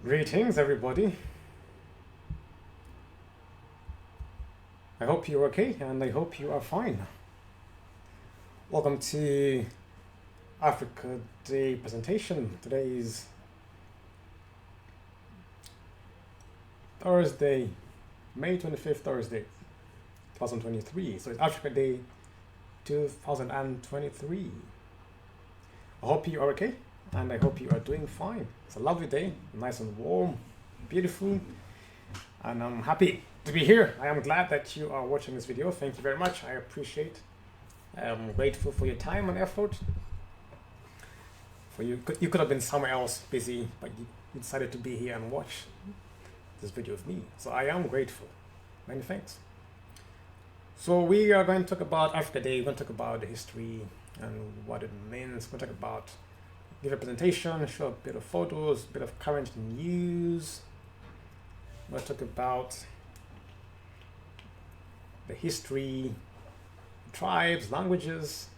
Greetings, everybody. I hope you're okay and I hope you are fine. Welcome to Africa Day presentation. Today is Thursday, May 25th, Thursday, 2023. So it's Africa Day 2023. I hope you are okay and I hope you are doing fine. It's a lovely day, nice and warm, beautiful, and I'm happy to be here. I am glad that you are watching this video. Thank you very much. I appreciate. I'm grateful for your time and effort. You could have been somewhere else busy, but you decided to be here and watch this video with me. So I am grateful. Many thanks. So we are going to talk about Africa Day. We're going to talk about the history and what it means. We're going to talk about, give a presentation, show a bit of photos, a bit of current news. We're going to talk about the history, tribes, languages,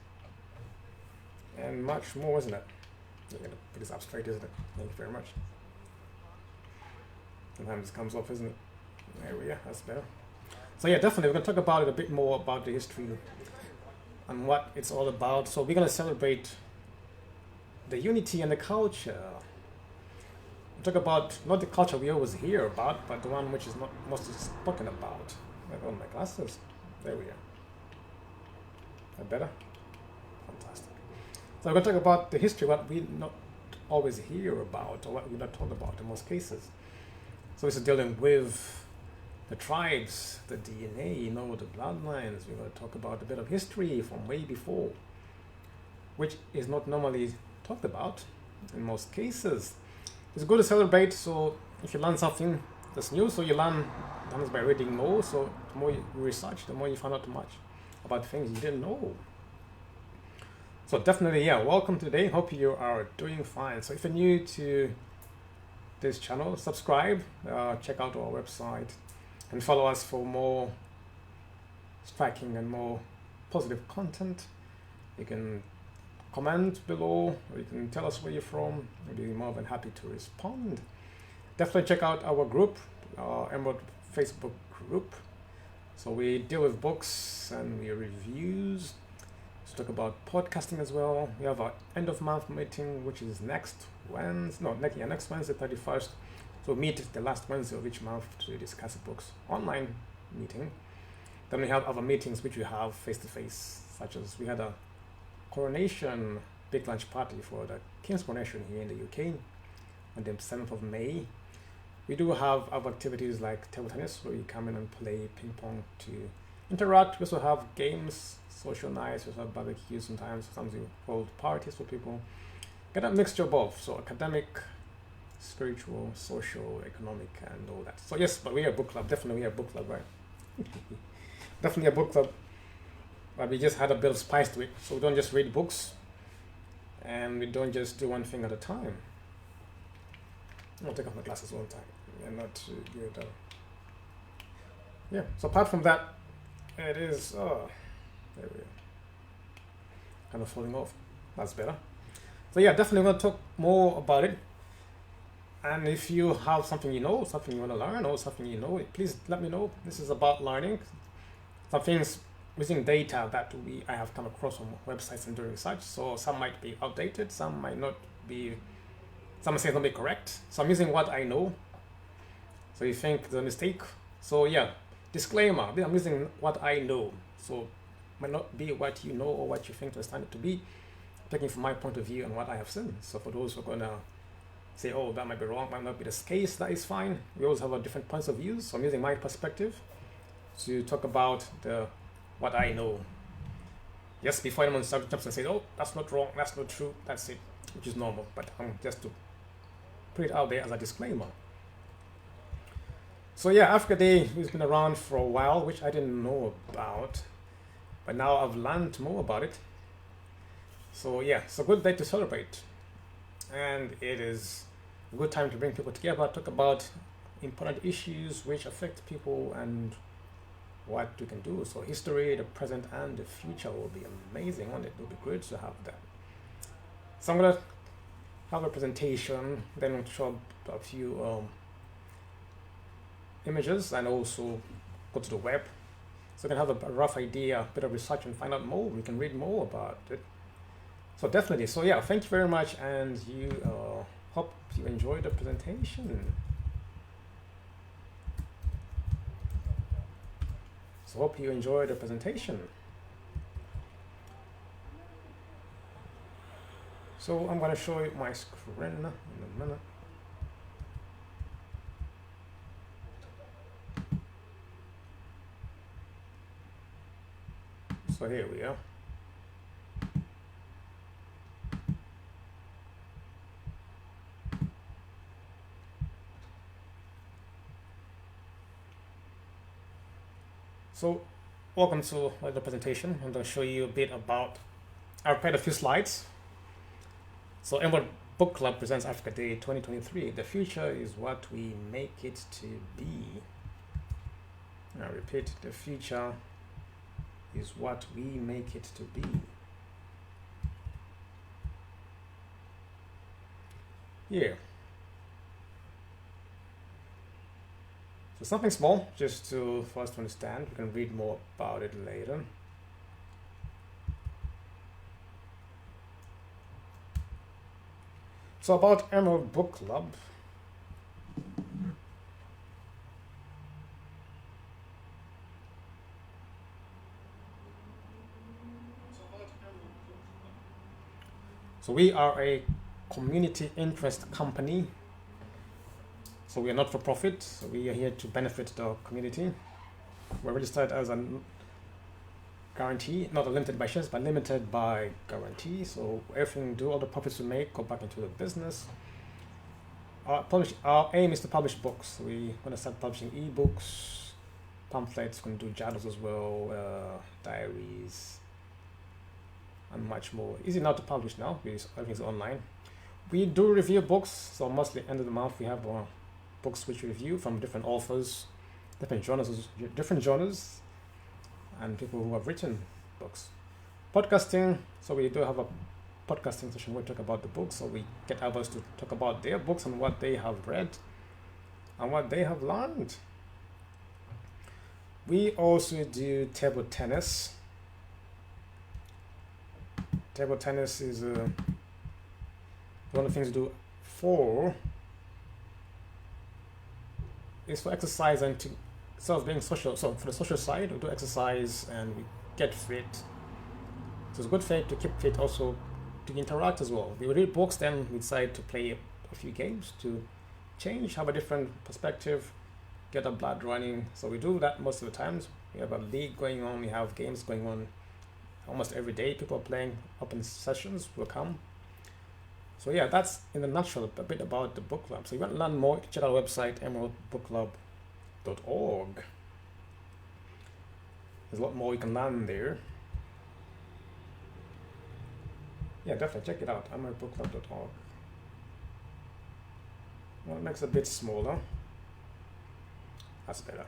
and much more, isn't it? I'm going to put this up straight, isn't it? Thank you very much. Sometimes this comes off, isn't it? There we are, that's better. So yeah, definitely, we're going to talk about it a bit more about the history and what it's all about. So we're going to celebrate the unity and the culture. We'll talk about not the culture we always hear about, but the one which is not mostly spoken about. I got my glasses. There we are. That better? Fantastic. So we're going to talk about the history, what we not always hear about, or what we're not told about in most cases. So it's dealing with the tribes, the DNA, the bloodlines. We're going to talk about a bit of history from way before, which is not normally talked about in most cases. It's good to celebrate, so if you learn something that's new, so you learn by reading more, so the more you research, the more you find out too much about things you didn't know. So definitely, yeah, welcome today. Hope you are doing fine. So if you're new to this channel, subscribe, check out our website, and follow us for more striking and more positive content. You can comment below, or you can tell us where you're from. We'll be more than happy to respond. Definitely check out our group, our Emerald Facebook group. So we deal with books and we reviews. Let's talk about podcasting as well. We have our end of month meeting, which is next Wednesday, next Wednesday, 31st. So meet the last Wednesday of each month to discuss the books. Online meeting. Then we have other meetings which we have face to face, such as we had a coronation big lunch party for the King's coronation here in the UK on the 7th of May. We do have other activities like table tennis, where you come in and play ping pong to interact. We also have games, social nights, we also have barbecues sometimes we hold parties for people. Get a mixture of both, so academic, spiritual, social, economic, and all that. So yes, but we are a book club, definitely we are a book club, right? Definitely a book club, but we just had a bit of spice to it, so we don't just read books, and we don't just do one thing at a time. I'll take off my glasses one time and not good. Yeah, so apart from that, it is, there we go. Kind of falling off. That's better. So yeah, definitely want to talk more about it. And if you have something you know, something you want to learn, or something you know, please let me know. This is about learning. Some things using data that I have come across on websites and doing research. So some might be outdated, some might not be. Some say not be correct. So I'm using what I know. So you think it's a mistake. So yeah, disclaimer, I'm using what I know. So it might not be what you know or what you think to understand it to be. I'm taking from my point of view and what I have seen. So for those who are going to say, oh, that might be wrong, might not be the case, that is fine. We always have a different points of view. So I'm using my perspective to talk about what I know. Yes, before anyone jumps and says, oh, that's not wrong, that's not true, that's it, which is normal. But I'm just to put it out there as a disclaimer. So yeah, Africa Day has been around for a while, which I didn't know about, but now I've learned more about it. So yeah, it's a good day to celebrate, and it is a good time to bring people together, talk about important issues which affect people and what we can do. So history, the present, and the future will be amazing, won't it? It will be great to have that. So I'm gonna have a presentation, then we'll show a few images, and also go to the web. So you can have a rough idea, a bit of research, and find out more. We can read more about it. So definitely. So yeah, thank you very much, and you hope you enjoyed the presentation. So hope you enjoyed the presentation. So I'm going to show you my screen in a minute. So here we are. So welcome to the presentation. I'm going to show you a bit about, I prepared a few slides. So Emerald Book Club presents Africa Day 2023. The future is what we make it to be. I repeat, the future is what we make it to be. Yeah. So something small, just for us to understand. We can read more about it later. So about Emerald Book Club. So we are a community interest company. So we are not for profit. So we are here to benefit the community. We're registered as a guarantee, not limited by shares, but limited by guarantee. So everything we do, all the profits we make, go back into the business. Our aim is to publish books. We're going to start publishing ebooks, pamphlets, going to do journals as well, diaries, and much more. Easy now to publish now because everything's online. We do review books, so mostly end of the month we have books which we review from different authors, different genres, and people who have written books. Podcasting, so we do have a podcasting session where we talk about the books, so we get others to talk about their books and what they have read and what they have learned. We also do table tennis. Table tennis is one of the things we do for exercise and to sort of being social. So for the social side, we do exercise and we get fit. So it's good fit to keep fit, also to interact as well. We read books, then we decide to play a few games to change, have a different perspective, get our blood running. So we do that most of the times. We have a league going on, we have games going on almost every day. People are playing open sessions will come. So yeah, that's in a nutshell a bit about the book club. So if you want to learn more, check out our website, emeraldbookclub.org. There's a lot more you can learn there. Yeah, definitely check it out, emeraldbookclub.org. Well, it makes it a bit smaller. That's better.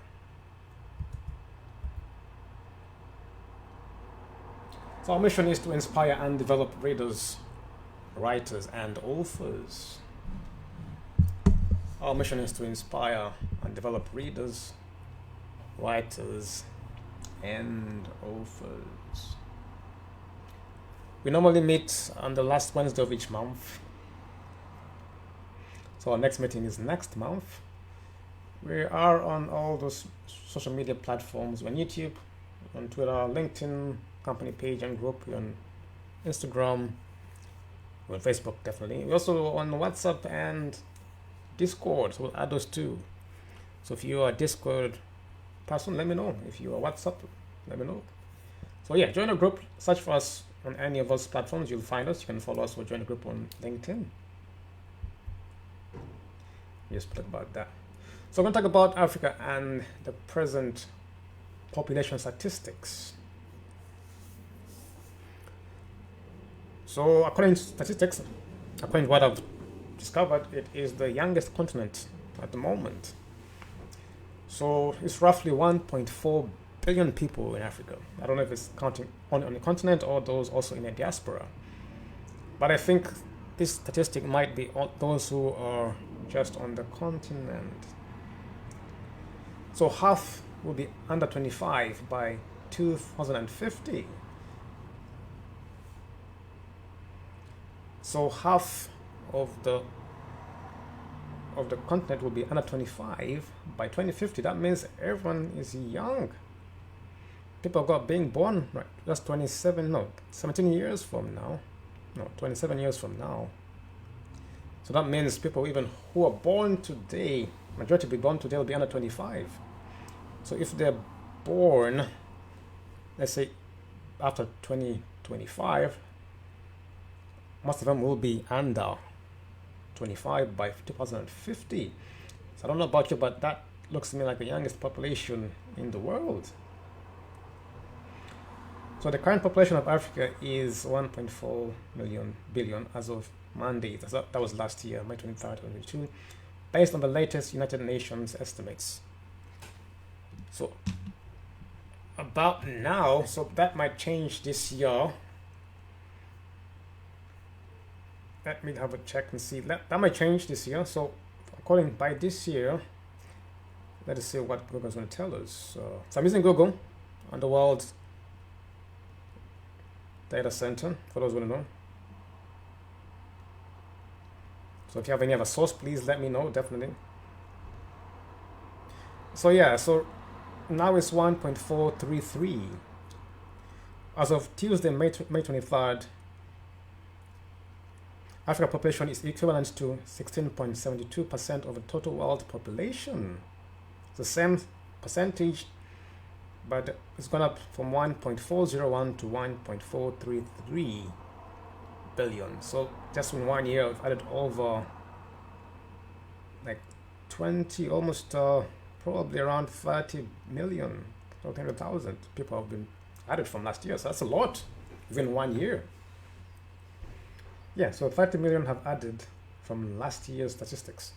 So our mission is to inspire and develop readers, writers, and authors. Our mission is to inspire and develop readers, writers, and authors. We normally meet on the last Wednesday of each month. So our next meeting is next month. We are on all those social media platforms. We're on YouTube, on Twitter, LinkedIn, company page and group. We're on Instagram. We're on Facebook, definitely. We're also on WhatsApp and Discord. So we'll add those too. So if you are a Discord person, let me know. If you are WhatsApp, let me know. So yeah, join a group. Search for us on any of those platforms. You'll find us. You can follow us or join a group on LinkedIn. Just talk about that. So I'm going to talk about Africa and the present population statistics. So according to statistics, according to what I've discovered, it is the youngest continent at the moment. So it's roughly 1.4 billion people in Africa. I don't know if it's counting on the continent or those also in the diaspora. But I think this statistic might be those who are just on the continent. So half will be under 25 by 2050. So half of the continent will be under 25 by 2050. That means everyone is young. People got being born right just 17 years from now. No, 27 years from now. So that means people even who are born today, majority be born today, will be under 25. So if they're born, let's say after 2025, most of them will be under 25 by 2050. So I don't know about you, but that looks to me like the youngest population in the world. So the current population of Africa is 1.4 billion as of Monday. That was last year, May 23rd, 2022, based on the latest United Nations estimates. So about now, so that might change this year. Let me have a check and see. That might change this year. So according by this year, let us see what Google's going to tell us. So I'm using Google on the world data center, for those who don't know. So if you have any other source, please let me know, definitely. So yeah, so now it's 1.433. As of Tuesday, May 23rd, Africa population is equivalent to 16.72% of the total world population. It's the same percentage, but it's gone up from 1.401 to 1.433 billion. So just in 1 year, we've added over like 20, almost probably around 30 million, 300,000 people have been added from last year. So that's a lot within 1 year. Yeah, so 30 million have added from last year's statistics.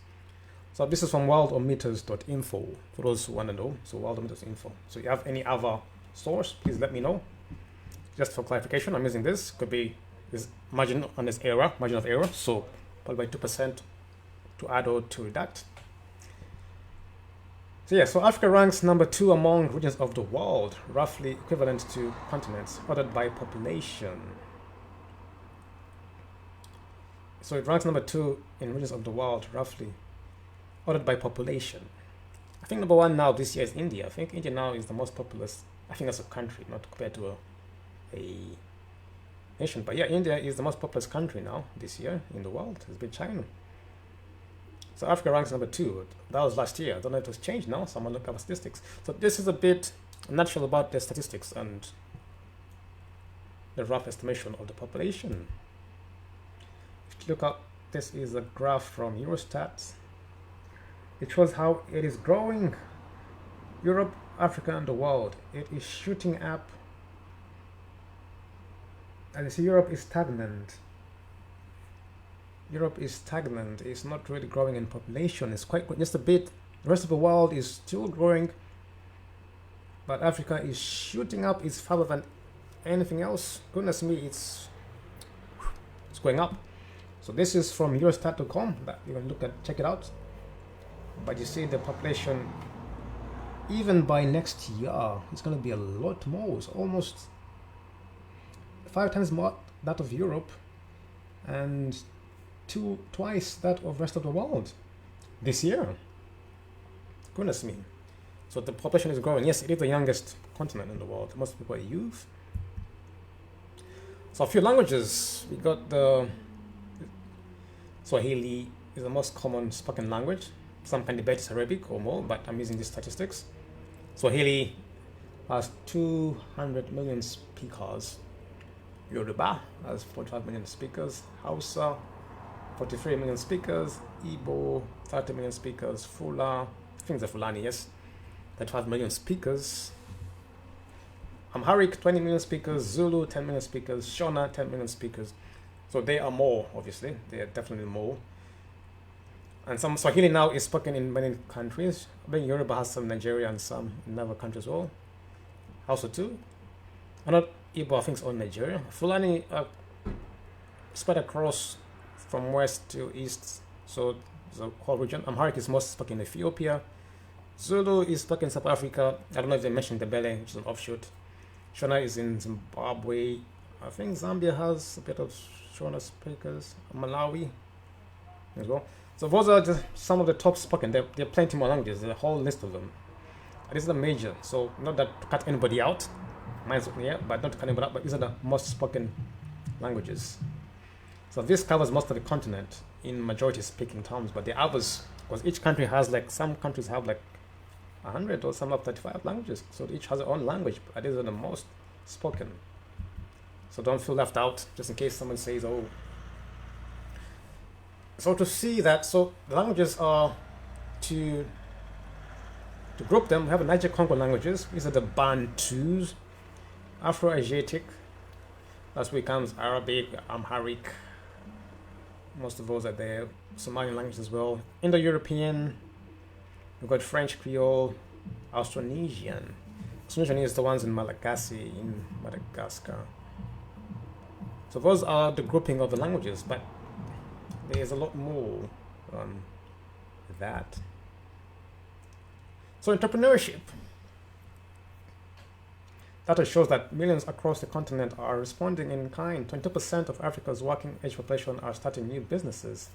So this is from worldometers.info for those who want to know. So worldometers.info. So if you have any other source, please let me know. Just for clarification, I'm using this. Could be this margin on this error, margin of error. So probably by 2% to add or to reduct. So yeah, so Africa ranks number 2 among regions of the world, roughly equivalent to continents, ordered by population. So it ranks number 2 in regions of the world, roughly ordered by population. I think number 1 now this year is India. I think India now is the most populous. I think that's a country, not compared to a nation. But yeah, India is the most populous country now this year in the world. It's been China. So Africa ranks number 2. That was last year. I don't know if it was changed now. Someone look up statistics. So this is a bit natural about the statistics and the rough estimation of the population. If you look up, this is a graph from Eurostat. It shows how it is growing. Europe, Africa, and the world. It is shooting up. And you see, Europe is stagnant. Europe is stagnant. It's not really growing in population. It's quite just a bit. The rest of the world is still growing, but Africa is shooting up. It's farther than anything else. Goodness me, it's going up. So this is from Eurostat.com. That you can look at, check it out. But you see the population, even by next year, it's going to be a lot more. It's almost 5 times more that of Europe, and twice that of rest of the world this year. Goodness me. So the population is growing. Yes, it is the youngest continent in the world. Most people are youth. So a few languages. We got the Swahili is the most common spoken language. Some can debate it's Arabic or more, but I'm using these statistics. Swahili has 200 million speakers. Yoruba has 45 million speakers. Hausa, 43 million speakers. Igbo, 30 million speakers. Fula, I think it's Fulani, yes, 35 million speakers. Amharic, 20 million speakers. Zulu, 10 million speakers. Shona, 10 million speakers. So they are more, obviously. They are definitely more. And some Swahili now is spoken in many countries. I think Yoruba has some in Nigeria and some in other countries as well. Hausa too. And not Igbo, I think, is all Nigeria. Fulani spread across from west to east. So the whole region. Amharic is most spoken in Ethiopia. Zulu is spoken in South Africa. I don't know if they mentioned the Bele, which is an offshoot. Shona is in Zimbabwe. I think Zambia has a bit of Shona speakers. Malawi as well. So those are just some of the top spoken. There are plenty more languages. There's a whole list of them. This is the major. So not that to cut anybody out. Mine's yeah, but not to cut anybody out. But these are the most spoken languages. So this covers most of the continent in majority speaking terms. But the others, because each country has like, some countries have like 100 or some of 35 languages. So each has their own language. But these are the most spoken. So don't feel left out, just in case someone says, oh. So to see that, so the languages are, to group them, we have the Niger-Congo languages. These are the Bantus, Afro-Asiatic. That's where it comes Arabic, Amharic. Most of those are there. Somalian language as well. Indo-European, we've got French Creole, Austronesian. Austronesian is the ones in Malagasy, in Madagascar. So those are the grouping of the languages, but there's a lot more that. So entrepreneurship. Data shows that millions across the continent are responding in kind. 22% of Africa's working age population are starting new businesses,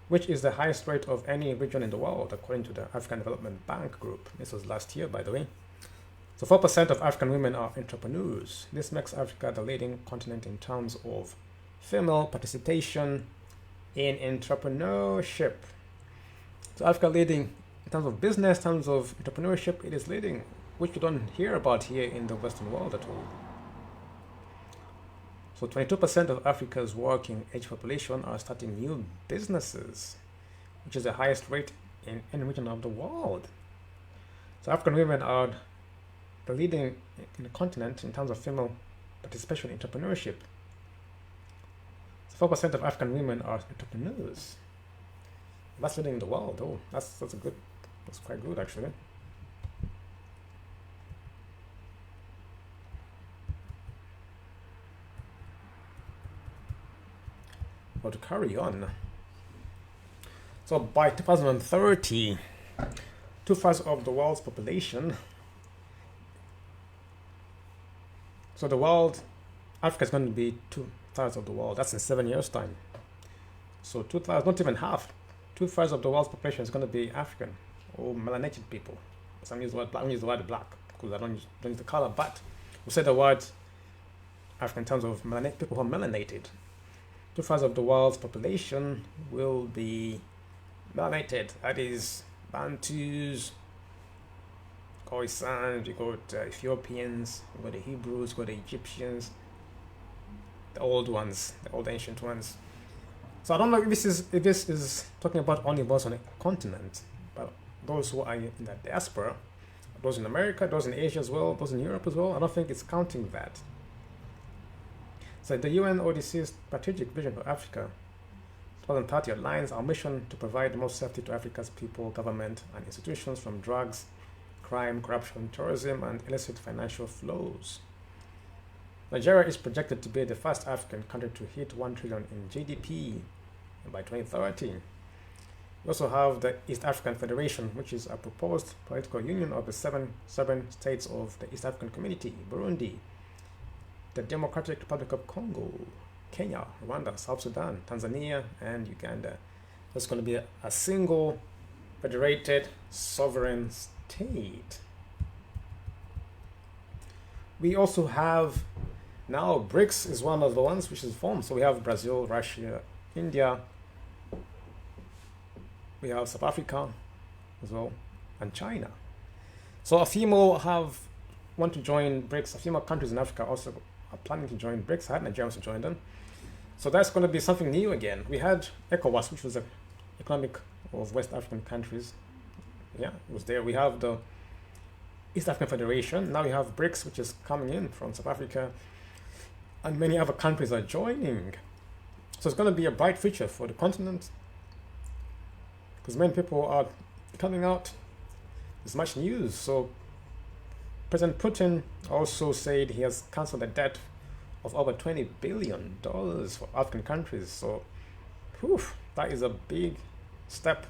which is the highest rate of any region in the world, according to the African Development Bank Group. This was last year, by the way. So 4% of African women are entrepreneurs. This makes Africa the leading continent in terms of female participation in entrepreneurship. So Africa leading in terms of business, in terms of entrepreneurship, it is leading, which you don't hear about here in the Western world at all. So 22% of Africa's working age population are starting new businesses, which is the highest rate in any region of the world. So African women are the leading in the continent in terms of female participation in entrepreneurship. So 4% of African women are entrepreneurs. That's leading in the world. Oh, that's quite good actually. But to carry on. So by 2030, 2/3 of the world's population. So the world, Africa is going to be 2/3 of the world. That's in 7 years' time. So 2/3, not even half. 2/3 of the world's population is going to be African or melanated people. Some use the word black. I use the word black because I don't use the color, but we say the word African in terms of people who are melanated. 2/3 of the world's population will be melanated. That is Bantus, Khoisan, you got Ethiopians, you got the Hebrews, you got the Egyptians, the old ones, the old ancient ones. So I don't know if this is talking about only those on a continent, but those who are in the diaspora, those in America, those in Asia as well, those in Europe as well, I don't think it's counting that. So the UN ODC's strategic vision for Africa 2030 outlines our mission to provide the most safety to Africa's people, government, and institutions from drugs, crime, corruption, terrorism, and illicit financial flows. Nigeria is projected to be the first African country to hit 1 trillion in GDP by 2030. We also have the East African Federation, which is a proposed political union of the 7 sovereign states of the East African Community: Burundi, the Democratic Republic of Congo, Kenya, Rwanda, South Sudan, Tanzania, and Uganda. That's going to be a single federated sovereign state. We also have now BRICS is one of the ones which is formed. So we have Brazil, Russia, India, we have South Africa as well, and China. So a few more want to join BRICS. A few more countries in Africa also are planning to join BRICS. I had Nigerians to join them. So that's going to be something new again. We had ECOWAS, which was the economic of West African countries. Yeah, it was there. We have the East African Federation. Now we have BRICS, which is coming in from South Africa, and many other countries are joining. So it's going to be a bright future for the continent, because many people are coming out. There's much news. So President Putin also said he has canceled a debt of over $20 billion for African countries. So Whew, that is a big step.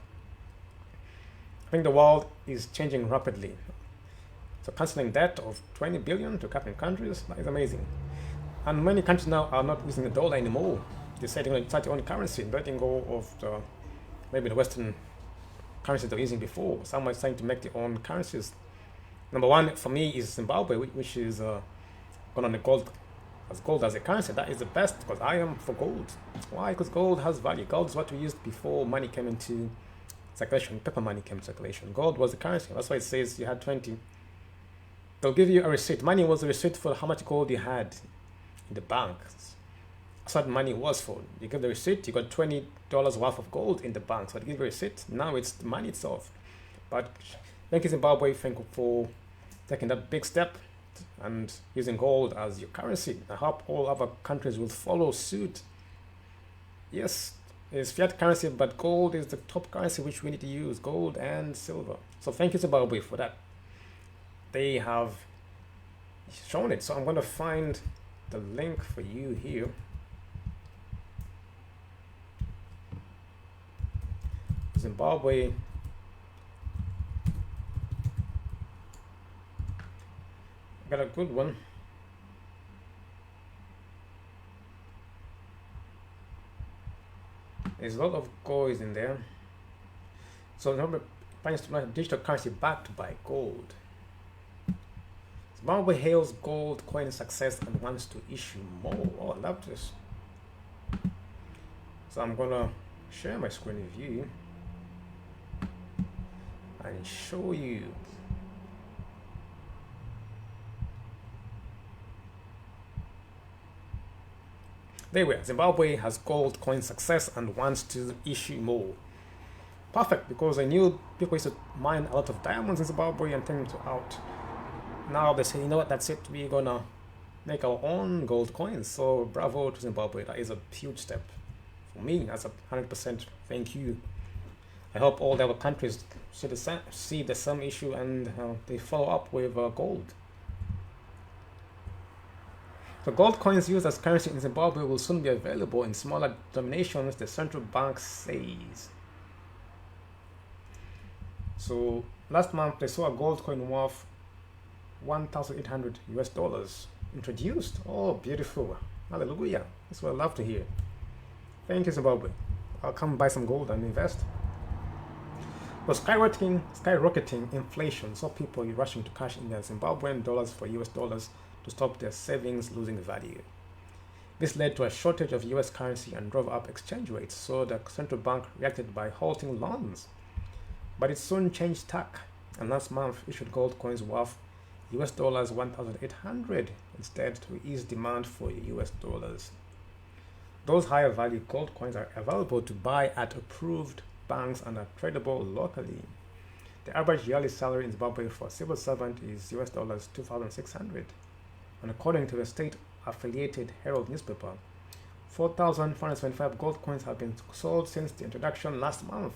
I think the world is changing rapidly. So cancelling debt of 20 billion to capping countries, that is amazing. And many countries now are not using the dollar anymore. They say they're going to start their own currency, letting go of maybe the Western currencies they were using before. Some are trying to make their own currencies. Number one for me is Zimbabwe, which is going on the gold as a currency. That is the best because I am for gold. Why? Because gold has value. Gold is what we used before money came into circulation. Paper money came into circulation. Gold was the currency. That's why it says you had 20. They'll give you a receipt. Money was a receipt for how much gold you had in the bank. That's what money was for. You give the receipt, you got $20 worth of gold in the bank. So they give you a receipt. Now it's the money itself. But thank you, Zimbabwe, thank you for taking that big step and using gold as your currency. I hope all other countries will follow suit. Yes, it's fiat currency, but gold is the top currency which we need to use, gold and silver. So thank you, Zimbabwe, for that. They have shown it. So I'm going to find the link for you here. Zimbabwe. Got a good one. There's a lot of coins in there. So remember, plans to launch a digital currency backed by gold. Zimbabwe hails gold coin success and wants to issue more. Oh, I love this. So I'm gonna share my screen with you and show you. There we are. Zimbabwe has gold coin success and wants to issue more. Perfect, because I knew people used to mine a lot of diamonds in Zimbabwe and turn them out. Now they say, you know what, that's it. We're gonna make our own gold coins. So bravo to Zimbabwe. That is a huge step for me. That's a 100% thank you. I hope all the other countries see the same issue and they follow up with gold. The gold coins used as currency in Zimbabwe will soon be available in smaller denominations, the central bank says. So last month they saw a gold coin worth $1,800 introduced. Oh, beautiful. Hallelujah. That's what I love to hear. Thank you, Zimbabwe. I'll come buy some gold and invest. But skyrocketing inflation saw people rushing to cash in their Zimbabwean dollars for US dollars to stop their savings losing value. This led to a shortage of US currency and drove up exchange rates, so the central bank reacted by halting loans. But it soon changed tack, and last month issued gold coins worth US dollars 1,800 instead to ease demand for US dollars. Those higher value gold coins are available to buy at approved banks and are tradable locally. The average yearly salary in Zimbabwe for a civil servant is US dollars 2,600. And according to the state-affiliated Herald newspaper, 4,475 gold coins have been sold since the introduction last month.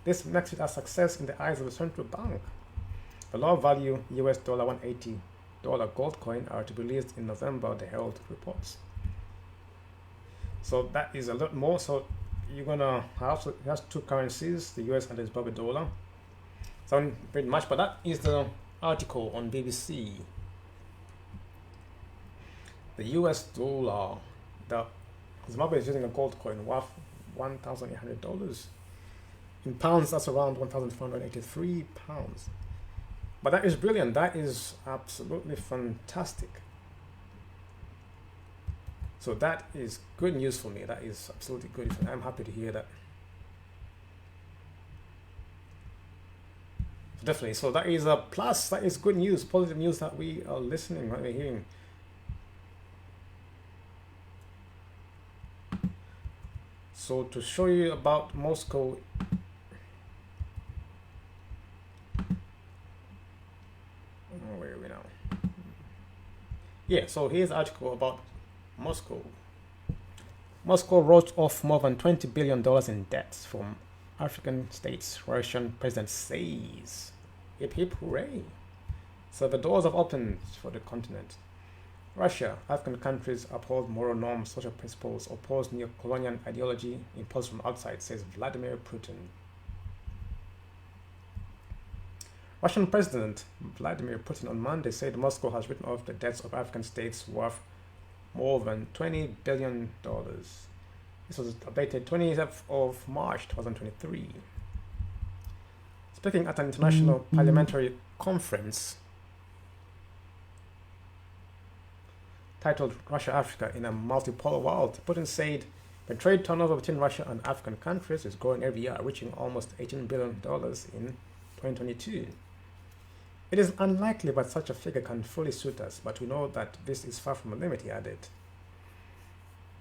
This makes it a success in the eyes of the central bank. The low value US dollar $180 gold coin are to be released in November, the Herald reports. So that is a lot more. So you're gonna have two currencies, the US and the Zimbabwe dollar. Sound pretty much, but that is the article on BBC. The US dollar, the Zimbabwe is using a gold coin worth $1,800. In pounds, that's around 1,483 pounds. But that is brilliant. That is absolutely fantastic. So that is good news for me. That is absolutely good. I'm happy to hear that. Definitely. So that is a plus. That is good news, positive news that we are listening, what we're hearing. So to show you about Moscow, where are we now? Yeah, so here's an article about Moscow. Moscow wrote off more than $20 billion in debts from African states, Russian president says. Hip hip hooray. So the doors have opened for the continent. Russia, African countries uphold moral norms, social principles, oppose neo-colonial ideology imposed from outside, says Vladimir Putin. Russian President Vladimir Putin on Monday said Moscow has written off the debts of African states worth more than $20 billion. This was updated 20th of March 2023. Speaking at an international parliamentary conference titled Russia-Africa in a Multipolar World, Putin said the trade turnover between Russia and African countries is growing every year, reaching almost $18 billion in 2022. It is unlikely that such a figure can fully suit us, but we know that this is far from a limit, he added.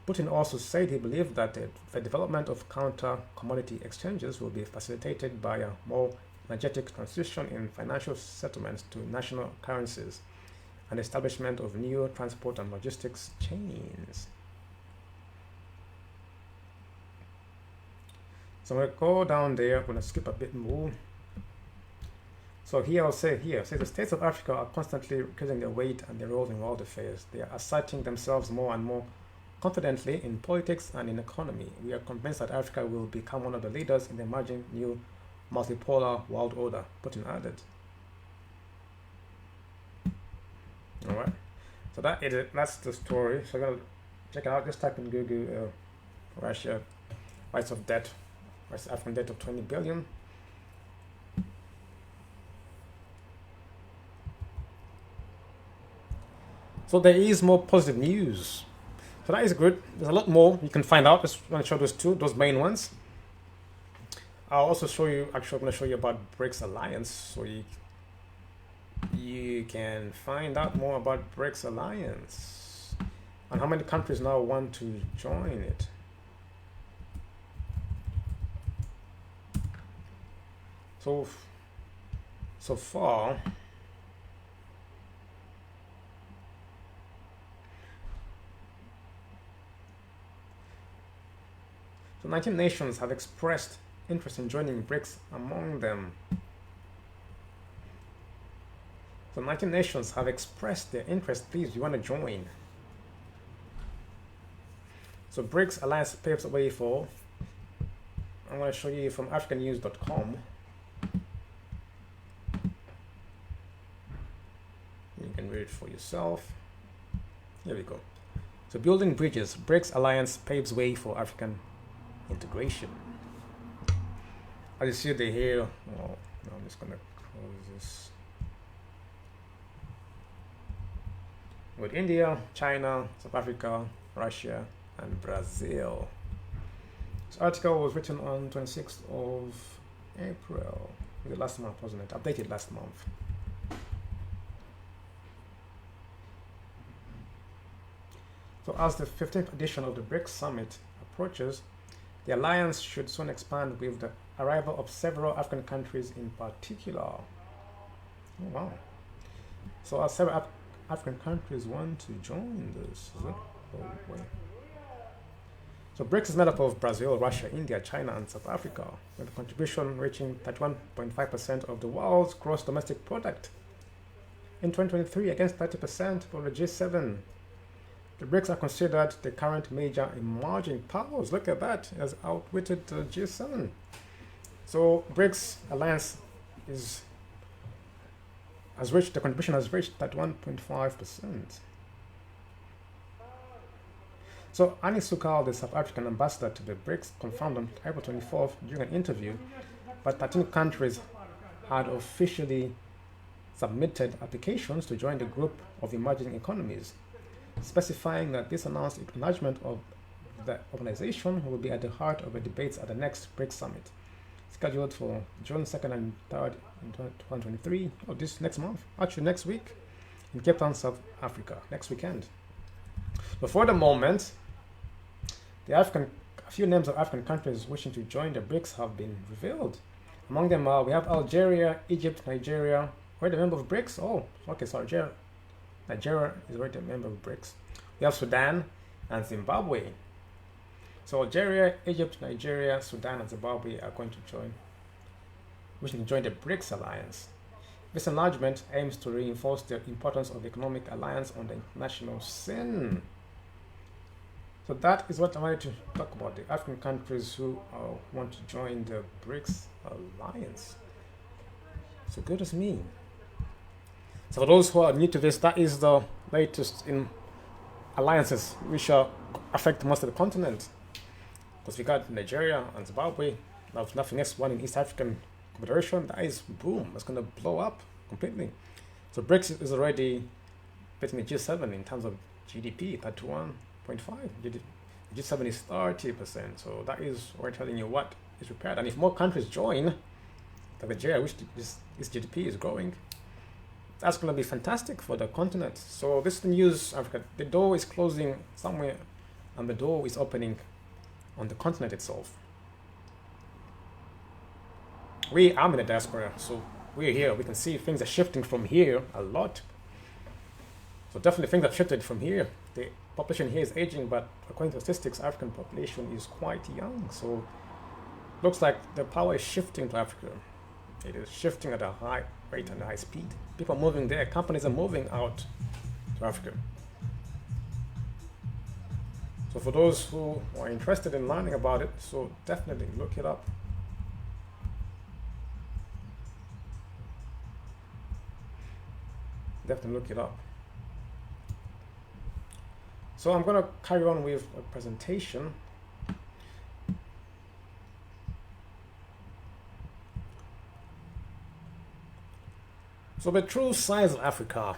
Putin also said he believed that the development of counter-commodity exchanges will be facilitated by a more energetic transition in financial settlements to national currencies and establishment of new transport and logistics chains. So I'm going to go down there, I'm going to skip a bit more. So here I'll say here, the states of Africa are constantly increasing their weight and their role in world affairs. They are asserting themselves more and more confidently in politics and in economy. We are convinced that Africa will become one of the leaders in the emerging new multipolar world order, Putin added. Alright, so that's the story. So I'm going to check it out. Just type in Google Russia, rise of debt, rise of African debt of 20 billion. So there is more positive news. So that is good. There's a lot more you can find out. Just want to show those main ones. I'll also show you, actually I'm going to show you about BRICS Alliance, so you can find out more about BRICS Alliance and how many countries now want to join it. So far, so 19 nations have expressed interest in joining BRICS, among them. So 19 nations have expressed their interest. Please, you want to join. So BRICS Alliance paves the way for, I'm going to show you from africannews.com. You can read it for yourself. Here we go. So building bridges, BRICS Alliance paves way for African integration. As you see the here, oh, no, I'm just going to close this. With India, China, South Africa, Russia, and Brazil. This article was written on 26th of April. The last month, wasn't it? Updated last month. So as the 15th edition of the BRICS Summit approaches, the alliance should soon expand with the arrival of several African countries in particular. Oh, wow. So as several African countries want to join this, is it? Oh, wait. So BRICS is made up of Brazil, Russia, India, China, and South Africa, with a contribution reaching 31.5% of the world's gross domestic product in 2023 against 30% for the G7. The BRICS are considered the current major emerging powers. Look at that, it has outwitted the G7. So BRICS Alliance the contribution has reached 31.5%. So Annie Sukal, the South African ambassador to the BRICS, confirmed on April 24th during an interview that 13 countries had officially submitted applications to join the group of emerging economies, specifying that this announced acknowledgement of the organization will be at the heart of the debates at the next BRICS Summit, scheduled for June 2nd and 3rd in 2023, or this next month, actually next week, in Cape Town, South Africa, next weekend. But for the moment, a few names of African countries wishing to join the BRICS have been revealed. Among them we have Algeria, Egypt, Nigeria. Already a member of BRICS? Oh, okay, so Nigeria is already a member of BRICS. We have Sudan and Zimbabwe. So Algeria, Egypt, Nigeria, Sudan, and Zimbabwe are going to wishing to join the BRICS Alliance. This enlargement aims to reinforce the importance of economic alliance on the international scene. So that is what I wanted to talk about, the African countries who want to join the BRICS alliance. So good as me. So for those who are new to this, that is the latest in alliances which affect most of the continent. Because we got Nigeria and Zimbabwe. Now nothing else, one in East African Confederation. That is boom. It's going to blow up completely. So BRICS is already beating the G7 in terms of GDP, 31.5. G7 is 30%. So that is we're telling you what is prepared. And if more countries join, like Nigeria, which its GDP is growing, that's going to be fantastic for the continent. So this is the news, Africa. The door is closing somewhere, and the door is opening on the continent itself. We are in the diaspora, so we're here. We can see things are shifting from here a lot. So definitely things have shifted from here. The population here is aging, but according to statistics, African population is quite young. So looks like the power is shifting to Africa. It is shifting at a high rate and high speed. People are moving there. Companies are moving out to Africa. So for those who are interested in learning about it, so definitely look it up. Definitely look it up. So I'm going to carry on with a presentation. So the true size of Africa,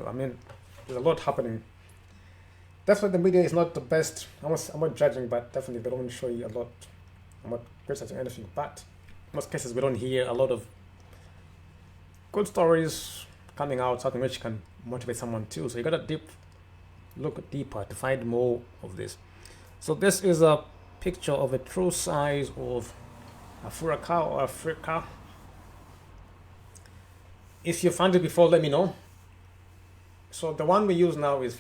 I mean, there's a lot happening. That's why the media is not the best. I'm not judging, but definitely they don't show you a lot. I'm not criticizing anything, but in most cases we don't hear a lot of good stories coming out, something which can motivate someone too. So you gotta look deeper to find more of this. So this is a picture of a true size of Africa. If you found it before, let me know. So the one we use now is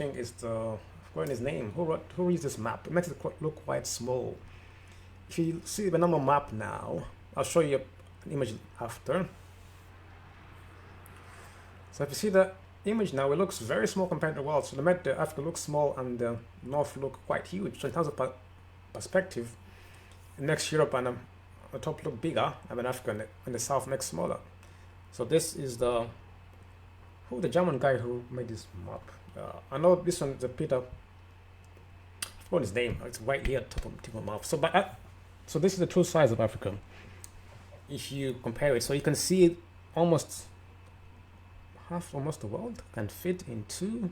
what is his name? Who reads this map? It makes it look quite small. If you see the normal map now, I'll show you an image after. So if you see the image now, it looks very small compared to the world. So the Africa looks small and the north look quite huge. So in terms of perspective, it makes Europe and the top look bigger, and then Africa and the south makes smaller. So this is the German guy who made this map. I know this one is a Peter. I forgot his name. It's right here, top of the map. So this is the true size of Africa. If you compare it, so you can see almost the world can fit into.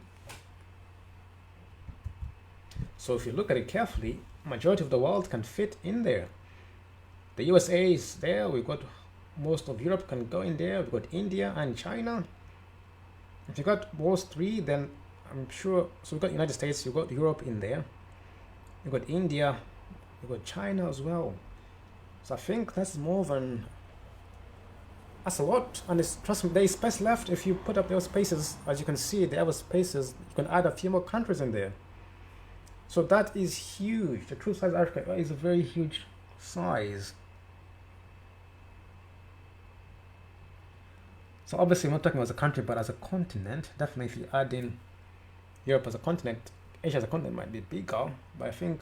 So if you look at it carefully, majority of the world can fit in there. The USA is there. We've got most of Europe can go in there. We've got India and China. If you got those three, then I'm sure. So we've got United States, you've got Europe in there. You've got India, you've got China as well. So I think that's a lot. And trust me, there is space left. If you put up those spaces, as you can see, there are spaces. You can add a few more countries in there. So that is huge. The true size of Africa is a very huge size. So obviously, I'm not talking as a country, but as a continent. Definitely, if you add in Europe as a continent, Asia as a continent might be bigger. But I think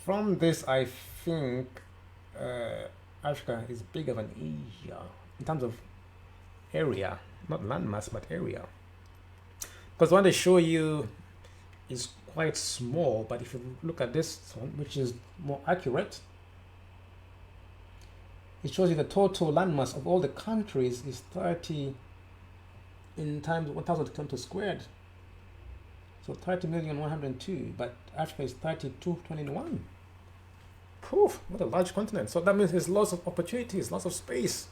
from this, Africa is bigger than Asia in terms of area, not landmass, but area. Because what they show you is quite small, but if you look at this one, which is more accurate, it shows you the total landmass of all the countries is 30 in times 1,000 kilometers squared. So 30,102,000, but Africa is 32,021. Poof, what a large continent. So that means there's lots of opportunities, lots of space.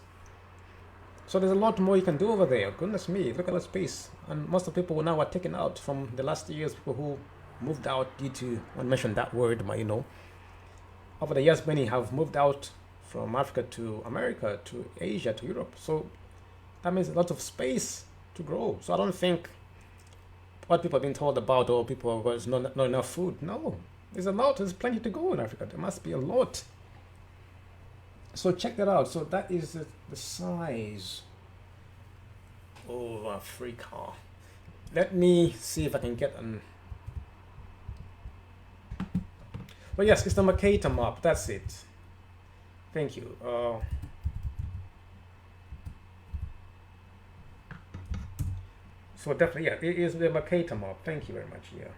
So there's a lot more you can do over there. Goodness me, look at that space. And most of the people now are taken out from the last years, people who moved out due to, I won't mention that word, but over the years, many have moved out from Africa to America, to Asia, to Europe. So that means a lot of space to grow. So I don't think what people have been told about, there's not enough food. No, there's plenty to go in Africa. There must be a lot. So check that out. So that is the size of Africa. Let me see if I can get an. Well, yes, it's the Mercator map. That's it. Thank you. So definitely, yeah, it is the Mercator map. Thank you very much. Yeah,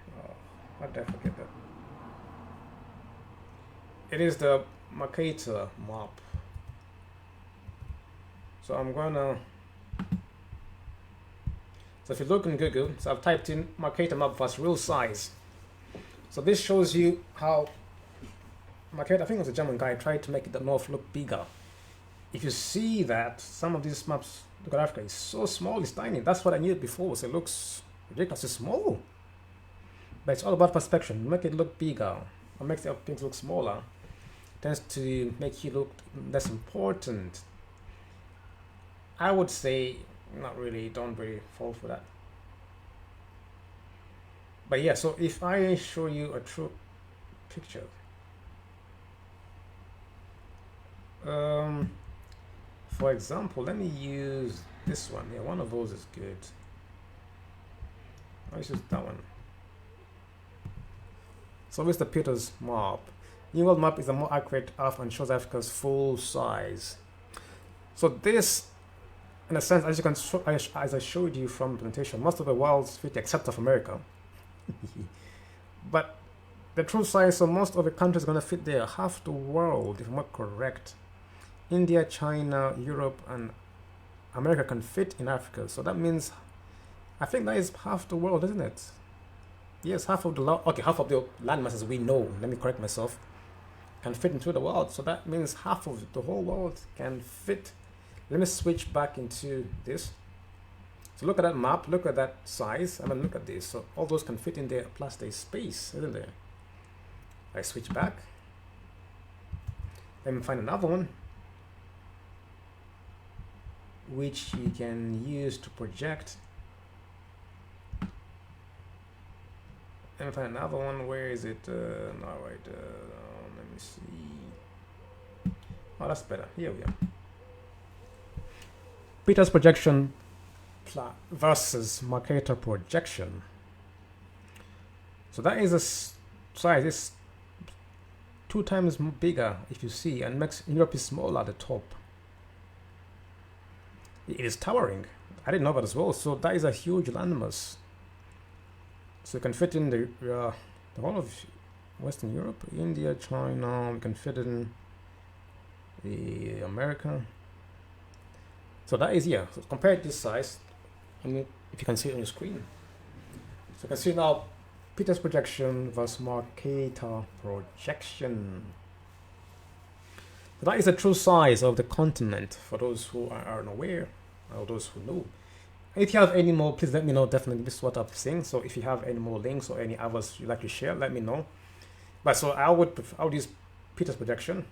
how did I forget that? It is the Mercator map. So I'm gonna. So if you look in Google, so I've typed in Mercator map versus real size. So this shows you how Mercator, I think it was a German guy, tried to make the north look bigger. If you see that some of these maps, look at Africa, it's so small, it's tiny. That's what I knew before. So it looks ridiculously small. But it's all about perspective. Make it look bigger, or make the things look smaller. Tends to make you look less important. I would say not really, don't really fall for that. But yeah, so if I show you a true picture, for example, let me use this one. Yeah, one of those is good. Let's use that one. So this is the Peters map. New World Map is a more accurate Earth and shows Africa's full size. So this, in a sense, as you can as I showed you from the presentation, most of the world's fit except of America. But the true size, so most of the countries are going to fit there. Half the world, if I'm not correct. India, China, Europe, and America can fit in Africa. So that means, I think that is half the world, isn't it? Yes, half of the half of the land masses we know. Let me correct myself. Can fit into the world. So that means half of the whole world can fit. Let me switch back into this. So look at that map. Look at that size. I mean, look at this. So all those can fit in there. Plus there's space, isn't there? I switch back. Let me find another one, which you can use to project. Let me find another one. Where is it? No, right. Let me see. Oh, that's better. Here we are. Peters projection versus Mercator projection. So that is a size. It's 2 times bigger, if you see, and makes Europe is smaller at the top. It is towering. I didn't know that as well. So that is a huge landmass. So you can fit in the whole of Western Europe, India, China. We can fit in the America. So that is, yeah. So compare this size. I mean, if you can see it on your screen. So you can see now Peters projection versus Mercator projection. So that is the true size of the continent for those who are unaware or those who know. If you have any more, please let me know. Definitely, this is what I'm saying. So if you have any more links or any others you'd like to share, let me know. But so I would use Peters projection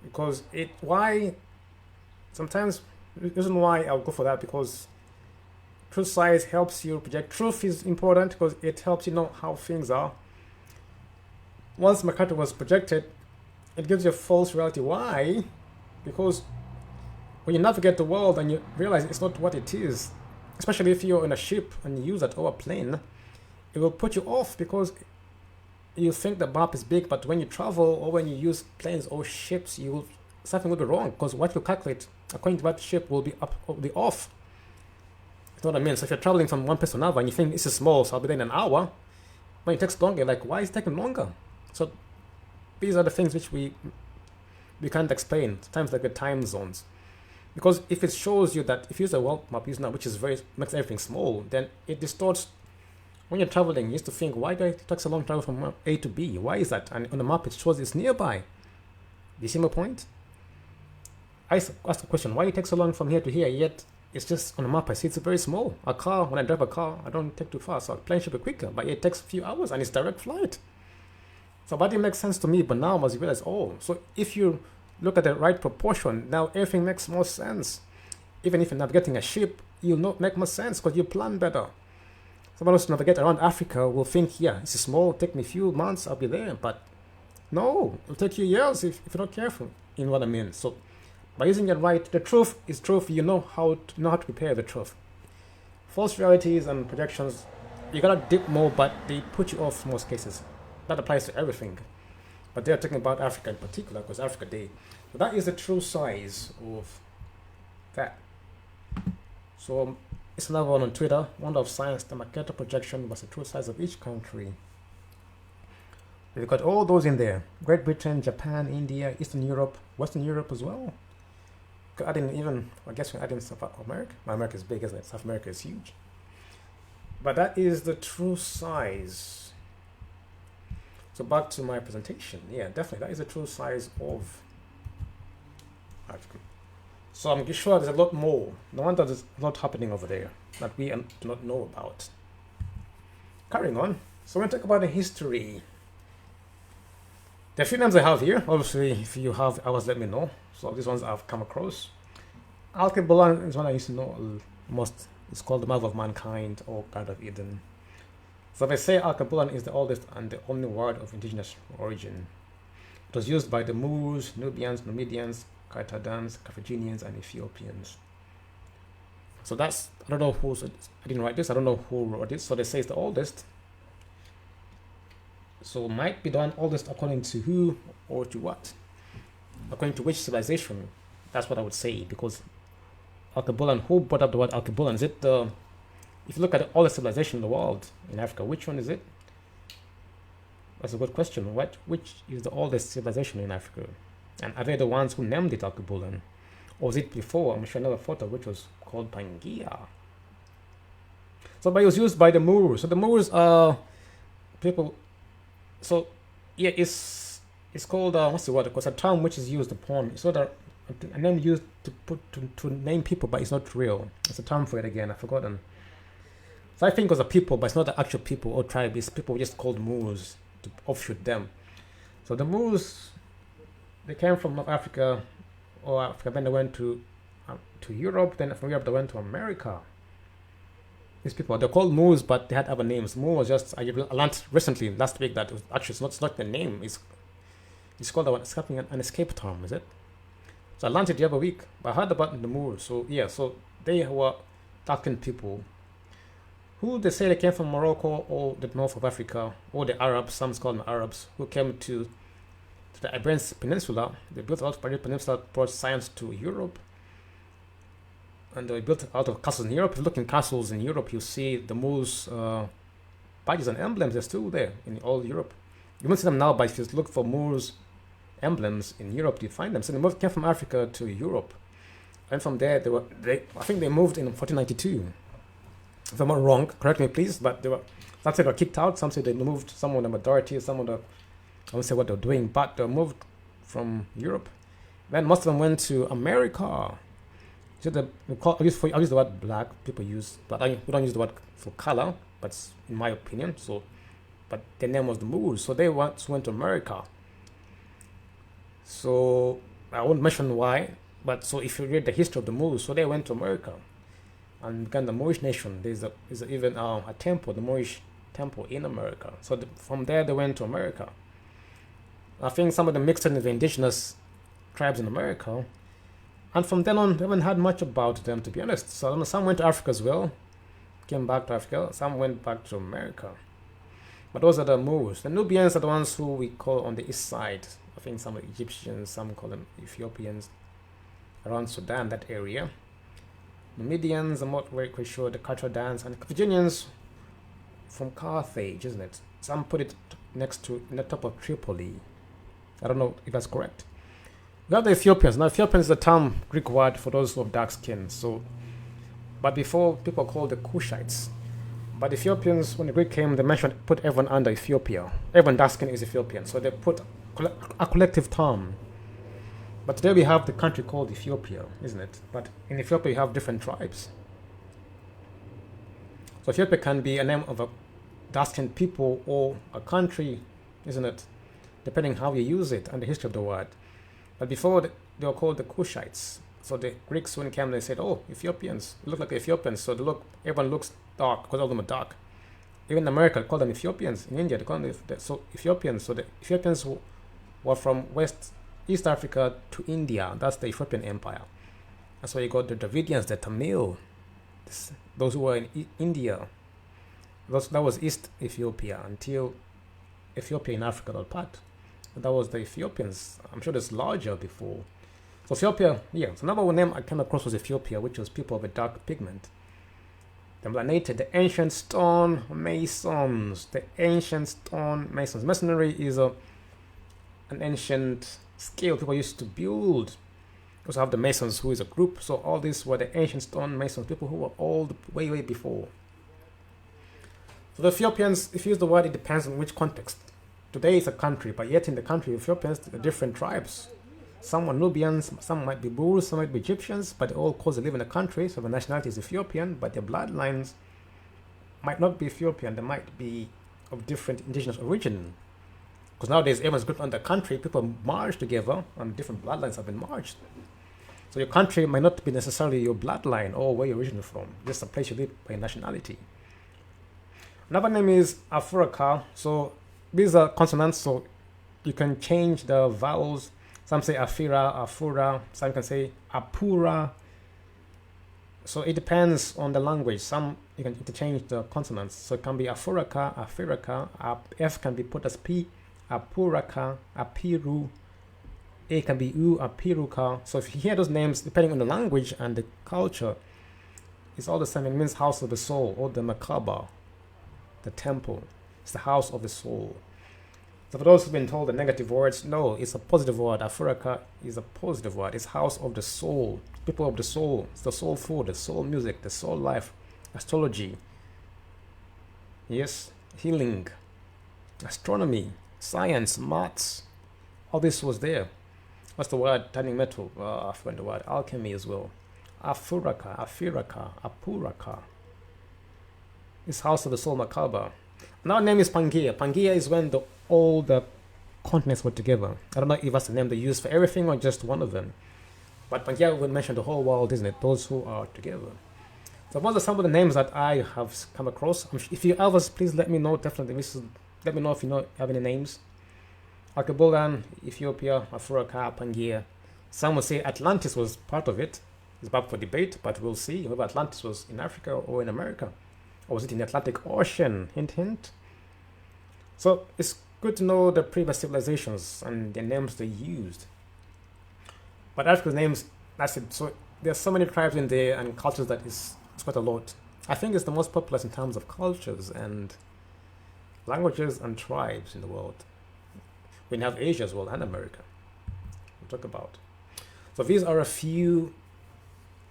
because sometimes the reason why I'll go for that, because true size helps you project. Truth is important because it helps you know how things are. Once Mercator was projected, it gives you a false reality. Why? Because when you navigate the world and you realize it's not what it is, especially if you're in a ship and you use that or a plane, it will put you off because you think the map is big, but when you travel or when you use planes or ships, something will be wrong because what you calculate according to that ship will be off. You know what I mean? So if you're traveling from one place to another and you think this is small, so I'll be there in an hour, but it takes longer. Like, why is it taking longer? So these are the things which we can't explain. Sometimes like the time zones. Because if it shows you that if you use a world map using that, which is makes everything small, then it distorts. When you're traveling, you used to think, why do it take so long to travel from A to B? Why is that? And on the map, it shows it's nearby. Do you see my point? I asked the question, why it takes so long from here to here, yet it's just on the map, I see it's very small. A car, when I drive a car, I don't take too fast, so a plane should be quicker, but it takes a few hours and it's direct flight. So that didn't make sense to me, but now as you realize, so if you look at the right proportion, now everything makes more sense. Even if you're navigating a ship, you'll not make more sense because you plan better. Someone who's navigate around Africa will think, yeah, this is small, take me a few months, I'll be there. But no, it'll take you years if you're not careful. in what I mean. So by using it right, the truth is truth. You know how to prepare the truth. False realities and projections, you gotta dip more, but they put you off most cases. That applies to everything. But they're talking about Africa in particular, because Africa Day. So that is the true size of that. So it's another one on Twitter. Wonder of Science, the Mercator projection was the true size of each country. We've got all those in there. Great Britain, Japan, India, Eastern Europe, Western Europe as well. Could add in even, I guess we add in South America. Well, America is big, isn't it? South America is huge. But that is the true size. So back to my presentation. Yeah, definitely, that is the true size of Africa. So I'm sure there's a lot more. No wonder there's a lot happening over there that we do not know about. Carrying on. So we're going to talk about the history. There are a few names I have here. Obviously, if you have others, let me know. So these ones I've come across. Alkebulan is one I used to know most. It's called the mother of mankind or Garden of Eden. So they say Alkebulan is the oldest and the only word of indigenous origin. It was used by the Moors, Nubians, Numidians, Carthaginians, Carthaginians, and Ethiopians. So that's, I don't know who's, I didn't write this, I don't know who wrote this. So they say it's the oldest. So might be the oldest according to who or to what? According to which civilization? That's what I would say, because Alkebulan, who brought up the word Alkebulan? Is it the, if you look at the oldest civilization in the world, in Africa, which one is it? That's a good question. Which is the oldest civilization in Africa? And are they the ones who named it Alkebulan? Or was it before? I'm sure another photo which was called Pangaea. So but it was used by the Moors. So the Moors are people. So yeah, it's called what's the word? Because a term which is used upon. It's not a name used to name people, but it's not real. It's a term for it again. I've forgotten. So I think it was a people, but it's not the actual people or tribe. It's people just called Moors to offshoot them. So the Moors, they came from North Africa or Africa, then they went to Europe, then from Europe they went to America. These people, they're called Moors, but they had other names. Moor was just, I learned recently, last week, that it was actually it's not the name. It's called an escape term, is it? So I learned it the other week, but I heard about the Moors. So yeah, so they were dark-skinned people who they say they came from Morocco or the north of Africa, or the Arabs, some call them Arabs, who came to the Iberian Peninsula. They built out of the peninsula, brought science to Europe, and they built out of castles in Europe. If you look in castles in Europe, you see the Moors badges and emblems. They're still there in all Europe. You won't see them now, but if you look for Moors emblems in Europe, you find them. So they came from Africa to Europe, and from there I think they moved in 1492. If I'm not wrong, correct me please, but some say they were kicked out, some say they moved, some of the majority, some of the, I won't say what they're doing, but they moved from Europe. Then most of them went to America. So I use the word black, people use, but we don't use the word for color, but in my opinion. So, but their name was the Moors, so they went to America. So I won't mention why, but so if you read the history of the Moors, so they went to America and began the Moorish nation. There's even a temple, the Moorish temple in America. So from there they went to America. I think some of them mixed in with the indigenous tribes in America, and from then on they haven't had much about them, to be honest. So I don't know, some went to Africa as well, came back to Africa, some went back to America. But those are the Moors. The Nubians are the ones who we call on the east side. I think some are Egyptians, some call them Ethiopians, around Sudan, that area. Numidians, I'm not very quite sure, the Carthaginians, and Carthaginians from Carthage, isn't it? Some put it next to, in the top of Tripoli. I don't know if that's correct. We have the Ethiopians. Now, Ethiopians is a term, Greek word for those who have dark skin. So, but before, people called the Cushites. But Ethiopians, when the Greek came, they put everyone under Ethiopia. Everyone dark skin is Ethiopian. So they put a collective term. But today we have the country called Ethiopia, isn't it? But in Ethiopia you have different tribes. So Ethiopia can be a name of a dark-skinned people or a country, isn't it? Depending how you use it and the history of the word. But before they were called the Cushites. So the Greeks, when they came, they said, "Oh, Ethiopians, they look like Ethiopians." So everyone looks dark because all of them are dark. Even in America, they call them Ethiopians. In India, they call them Ethiopians. So the Ethiopians were from West East Africa to India. That's the Ethiopian Empire. That's why you got the Dravidians, the Tamil, those who were in India. That was East Ethiopia until Ethiopia in Africa got part. That was the Ethiopians. I'm sure there's larger before. So Ethiopia, yeah. So another one name I came across was Ethiopia, which was people of a dark pigment. The melanated, the ancient stone masons. The ancient stone masons. Masonry is an ancient skill people used to build. You also have the masons, who is a group. So all these were the ancient stone masons, people who were old, way before. So the Ethiopians, if you use the word, it depends on which context. Today it's a country, but yet in the country, Ethiopians are different tribes. Some are Nubians, some might be Bulls, some might be Egyptians, but they all cause they live in the country, so the nationality is Ethiopian, but their bloodlines might not be Ethiopian, they might be of different indigenous origin. Because nowadays everyone's grouped under country, people merge together, and different bloodlines have been merged. So your country might not be necessarily your bloodline or where you're originally from, just a place you live by nationality. Another name is Afuraka. So these are consonants, so you can change the vowels. Some say Afira, Afura, some can say Apura. So it depends on the language. Some you can interchange the consonants. So it can be Afuraka, Afiraka, F can be put as P, Apuraka, Apiru, A can be U, Apiruka. So if you hear those names, depending on the language and the culture, it's all the same. It means house of the soul or the Makaba, the temple. It's the house of the soul. So for those who've been told the negative words, no, it's a positive word. Afuraka is a positive word. It's house of the soul, people of the soul. It's the soul food, the soul music, the soul life, astrology. Yes, healing, astronomy, science, maths. All this was there. What's the word? Turning metal. I forgot the word. Alchemy as well. Afuraka, Afiraka, Apuraka. It's house of the soul, Makaba. Another name is Pangaea. Pangaea is when all the continents were together. I don't know if that's the name they use for everything or just one of them. But Pangaea would mention the whole world, isn't it? Those who are together. So those are some of the names that I have come across. If you others, please let me know. Definitely, let me know if you have any names. Alkebulan, Ethiopia, Afuraka, Pangaea. Some would say Atlantis was part of it. It's up for debate, but we'll see whether Atlantis was in Africa or in America. Or was it in the Atlantic Ocean? Hint, hint. So it's good to know the previous civilizations and the names they used. But Africa's names, that's it. So there's so many tribes in there and cultures that it's quite a lot. I think it's the most populous in terms of cultures and languages and tribes in the world. We have Asia as well and America. We'll talk about. So these are a few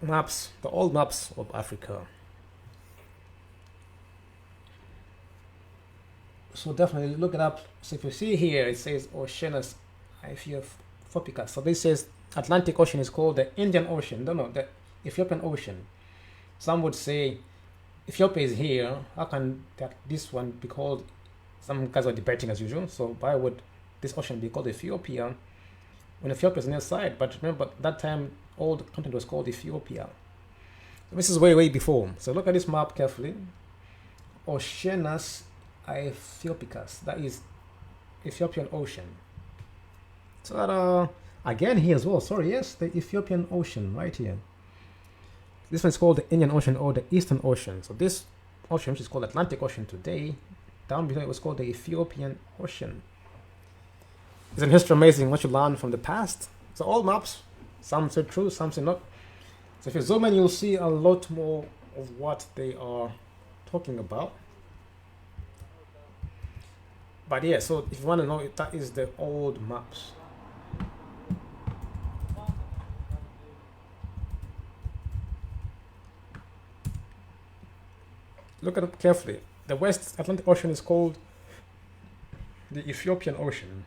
maps, the old maps of Africa. So definitely look it up. So if you see here, it says Oceanus Ethiophopicus. So this says Atlantic Ocean is called the Indian Ocean. No, the Ethiopian Ocean. Some would say Ethiopia is here. How can this one be called? Some guys are debating as usual. So why would this ocean be called Ethiopia when Ethiopia is near side? But remember, that time all the continent was called Ethiopia. So this is way before. So look at this map carefully. Oceanus Ethiophicus, that is Ethiopian Ocean. So that again here as well, sorry, yes, the Ethiopian Ocean right here. This one is called the Indian Ocean or the Eastern Ocean. So this ocean, which is called Atlantic Ocean today, down below it was called the Ethiopian Ocean. Isn't history amazing what you learn from the past? So all maps, some say true, some say not. So if you zoom in, you'll see a lot more of what they are talking about. But yeah, so if you want to know, that is the old maps. Look at it carefully. The West Atlantic Ocean is called the Ethiopian Ocean.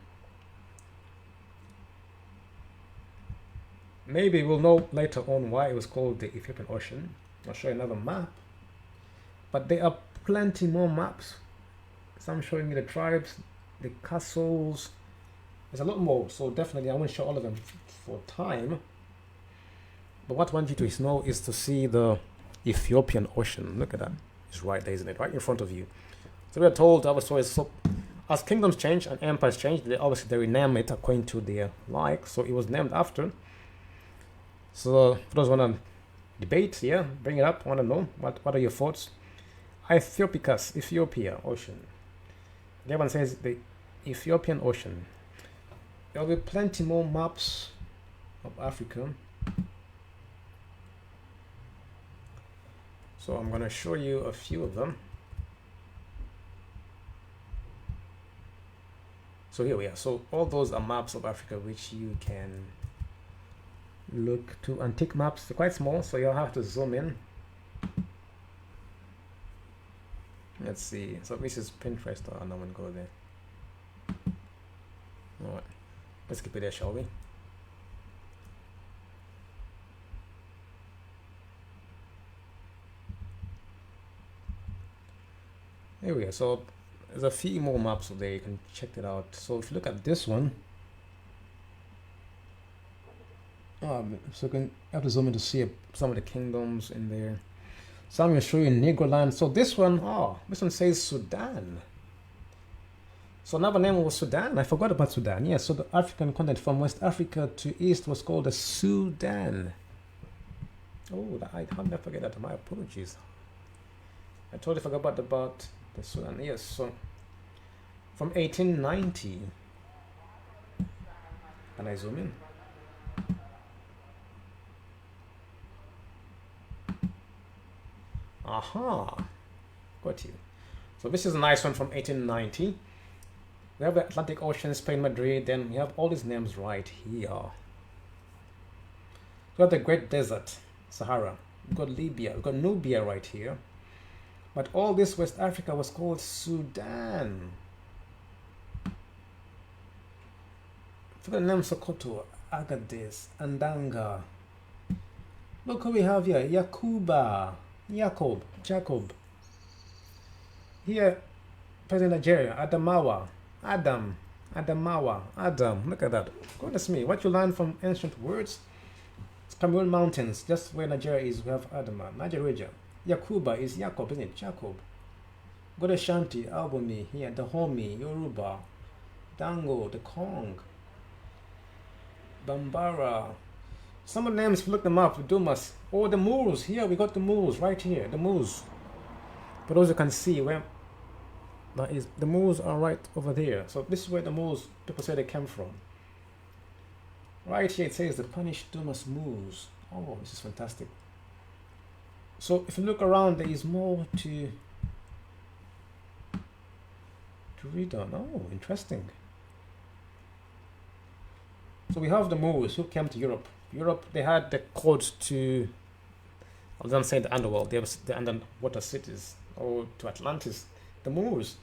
Maybe we'll know later on why it was called the Ethiopian Ocean. I'll show you another map. But there are plenty more maps. Some showing me the tribes, the castles. There's a lot more, so definitely I won't show all of them for time. But what I want you to know is to see the Ethiopian Ocean. Look at that. It's right there, isn't it? Right in front of you. So we are told our as kingdoms change and empires change, they obviously they rename it according to their like. So it was named after. So for those who want to debate, yeah, bring it up. I want to know what are your thoughts? Ethiopicus, Ethiopia Ocean. The other one says the Ethiopian Ocean. There will be plenty more maps of Africa. So I'm going to show you a few of them. So here we are. So all those are maps of Africa which you can look to and take maps. They're quite small, so you'll have to zoom in. Let's see. So this is Pinterest. Oh, no one go there. All right. Let's keep it there, shall we? Here we are. So there's a few more maps there. You can check it out. So if you look at this one, so you can have to zoom in to see some of the kingdoms in there. So I'm going to show you Negroland. So this one says Sudan. So another name was Sudan. I forgot about Sudan. Yeah, so the African continent from West Africa to East was called the Sudan. Oh, how did I forget that? My apologies. I totally forgot about the Sudan. Yes, so from 1890. Can I zoom in? Aha, got you. So this is a nice one from 1890. We have the Atlantic Ocean, Spain, Madrid. Then we have all these names right here. We have the Great Desert, Sahara. We've got Libya. We've got Nubia right here. But all this West Africa was called Sudan. For the name Sokoto, Agadez, Andanga. Look who we have here. Jacob. Here, President Nigeria, Adamawa. Adam. Look at that. Goodness me, what you learn from ancient words. It's Cameroon Mountains, just where Nigeria is, we have Adama. Nigeria. Yakuba is Jacob, isn't it? Jacob. Go to Shanti, Albany, here, Dahomey, Yoruba, Dango, the Kong, Bambara. Some of the names, if you look them up, Dumas. Oh, the Moors. Here, we got the Moors right here. The Moors. For those who can see, where that is, the Moors are right over there. So this is where the Moors, people say they came from. Right here, it says the Punish Dumas Moors. Oh, this is fantastic. So if you look around, there is more to read on. Oh, interesting. So we have the Moors who came to Europe. Europe, they had the codes to, I was going to say the underworld, they have the underwater cities, or to Atlantis, the Moors.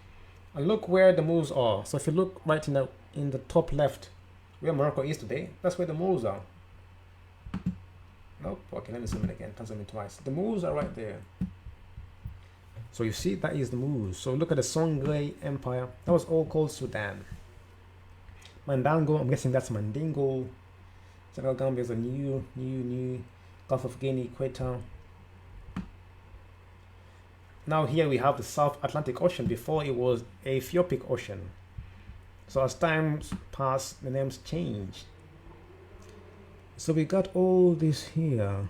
And look where the Moors are. So if you look right in the top left, where Morocco is today, that's where the Moors are. Nope, okay, let me zoom in again, can't zoom in twice. The Moors are right there. So you see, that is the Moors. So look at the Songhai Empire, that was all called Sudan. Mandango, I'm guessing that's Mandingo. Senegal, Gambia is a new Gulf of Guinea, Equator. Now here we have the South Atlantic Ocean. Before it was Ethiopic Ocean. So as time passed, the names changed. So we got all this here.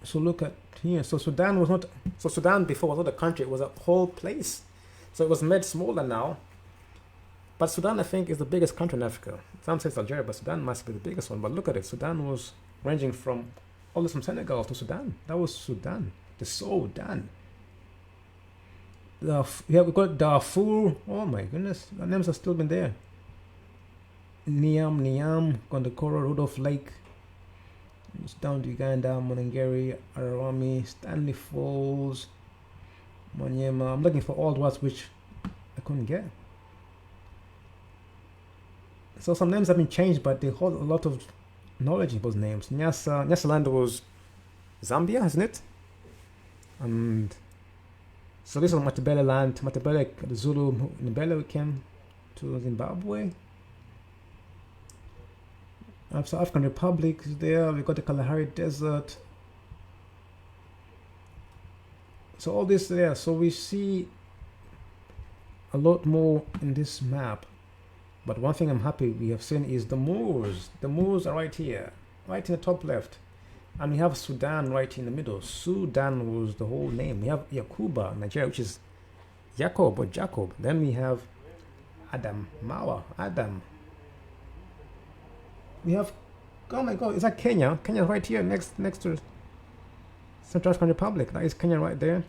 So look at here. So Sudan was not. So Sudan before was not a country. It was a whole place. So it was made smaller now. But Sudan, I think, is the biggest country in Africa. Some say it's Algeria, but Sudan must be the biggest one. But look at it. Sudan was ranging from all this from Senegal to Sudan. That was Sudan. The Sudan. Yeah, we got Darfur. Oh my goodness, the names have still been there. Niam, Gondokoro, Rudolph Lake. It's down to Uganda, Monengeri, Ararami, Stanley Falls, Manyema. I'm looking for all the words which I couldn't get. So some names have been changed, but they hold a lot of knowledge in those names. Nyasaland was Zambia, isn't it? And so this was Matabele land. Matabele, the Zulu Ndebele came to Zimbabwe. South African Republic is there. We got the Kalahari Desert. So all this there, so we see a lot more in this map. But one thing I'm happy we have seen is the Moors. The Moors are right here, right in the top left. And we have Sudan right in the middle. Sudan was the whole name. We have Yakuba, Nigeria, which is Jacob or Jacob. Then we have Adam, Mawa, Adam. We have, oh my God, is that Kenya? Kenya right here, next to Central African Republic. That is Kenya right there.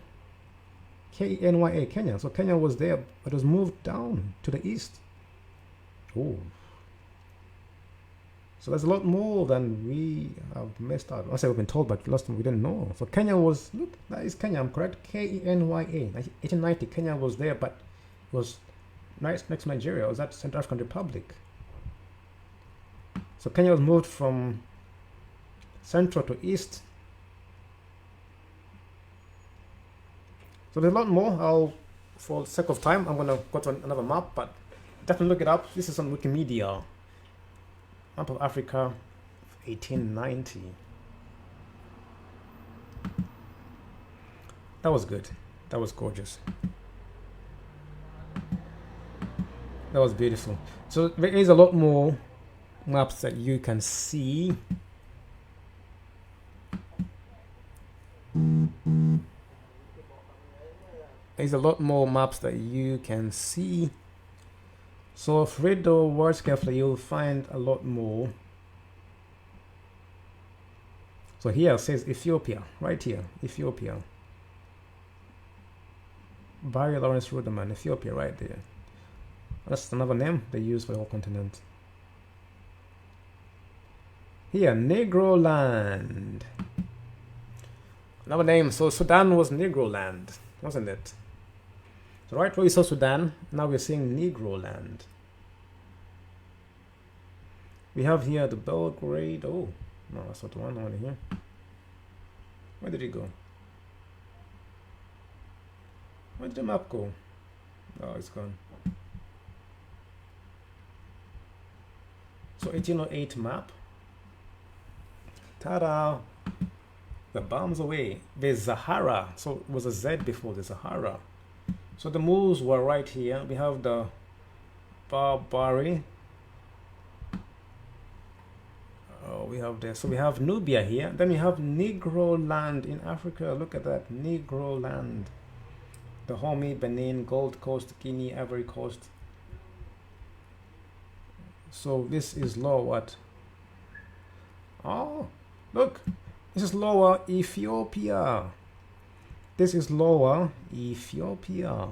Kenya, Kenya. So Kenya was there, but it was moved down to the east. Oh. So there's a lot more than we have missed out. I say we've been told, but last time we didn't know. So Kenya was, look, that is Kenya, I'm correct. Kenya. 1890, Kenya was there, but it was next to Nigeria. It was at Central African Republic. So Kenya was moved from central to east. So there's a lot more. For the sake of time, I'm going to go to another map, but definitely look it up. This is on Wikimedia. Map of Africa, 1890. That was good. That was gorgeous. That was beautiful. So there is a lot more maps that you can see. There's a lot more maps that you can see. So if you read the words carefully, you'll find a lot more. So here it says Ethiopia, right here, Ethiopia. Barry Lawrence Ruderman, Ethiopia, right there. That's another name they use for the whole continent. Here, Negro Land. Another name, so Sudan was Negro Land, wasn't it? So right where we saw Sudan, now we're seeing Negro Land. We have here the Belgrade. Oh, no, that's not the one over here. Where did it go? Where did the map go? Oh, it's gone. So 1808 map. Ta-da! The bombs away. There's Sahara. So it was a Z before the Sahara. So the Moors were right here. We have the Barbary. Oh, we have there. So we have Nubia here. Then we have Negro Land in Africa. Look at that. Negro Land. Dahomey, Benin, Gold Coast, Guinea, Ivory Coast. So this is lower what? Oh, look. This is lower Ethiopia. This is lower Ethiopia.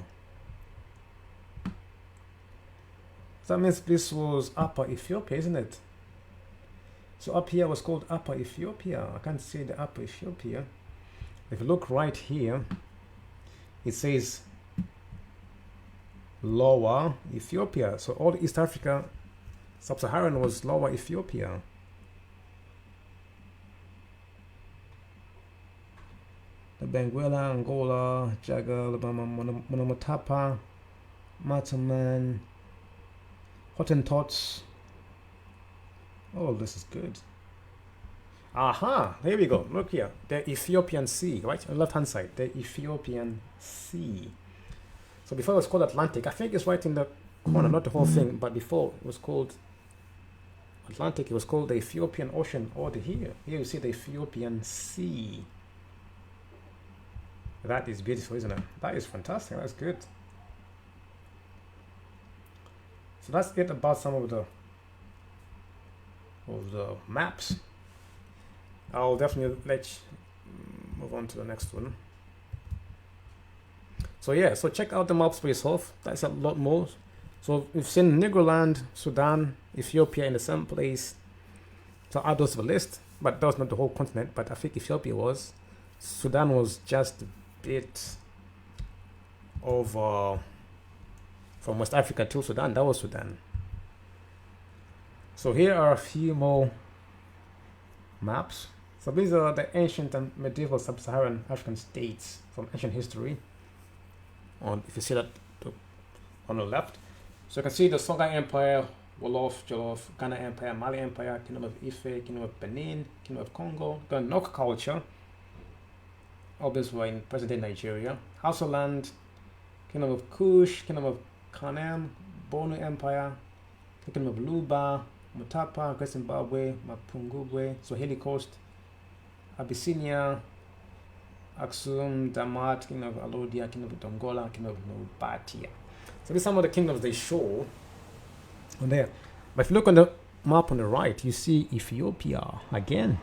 That means this was upper Ethiopia, isn't it? So up here was called upper Ethiopia. I can't see the upper Ethiopia. If you look right here, it says lower Ethiopia. So all East Africa, Sub-Saharan was lower Ethiopia. Benguela, Angola, Jaga, Monomotapa, Mataman, Hottentots. Oh, this is good. Aha, here we go. Look here. The Ethiopian Sea, right? On the left hand side, the Ethiopian Sea. So before it was called Atlantic, I think it's right in the corner, not the whole thing, but before it was called Atlantic, it was called the Ethiopian Ocean. Or here you see the Ethiopian Sea. That is beautiful, isn't it? That is fantastic. That's good. So that's it about some of the maps. I'll definitely let you move on to the next one. So yeah, so check out the maps for yourself. That's a lot more. So we've seen Negroland, Sudan, Ethiopia in the same place. So add those to the list, but that was not the whole continent. But I think Ethiopia was. Sudan was just a bit over from West Africa to Sudan. That was Sudan. So here are a few more maps. So these are the ancient and medieval sub-Saharan African states from ancient history. If you see that on the left. So you can see the Songhai Empire, Wolof, Jolof, Ghana Empire, Mali Empire, Kingdom of Ife, Kingdom of Benin, Kingdom of Congo, the Nok culture, All these were in present-day Nigeria. Hausaland, Kingdom of Kush, Kingdom of Kanem, Bono Empire, the Kingdom of Luba, Mutapa, Great Zimbabwe, Mapungubwe, Swahili Coast, Abyssinia, Aksum, Damat, Kingdom of Alodia, Kingdom of Dongola, Kingdom of Nubatia. So these are some of the kingdoms they show on there. But if you look on the map on the right, you see Ethiopia again.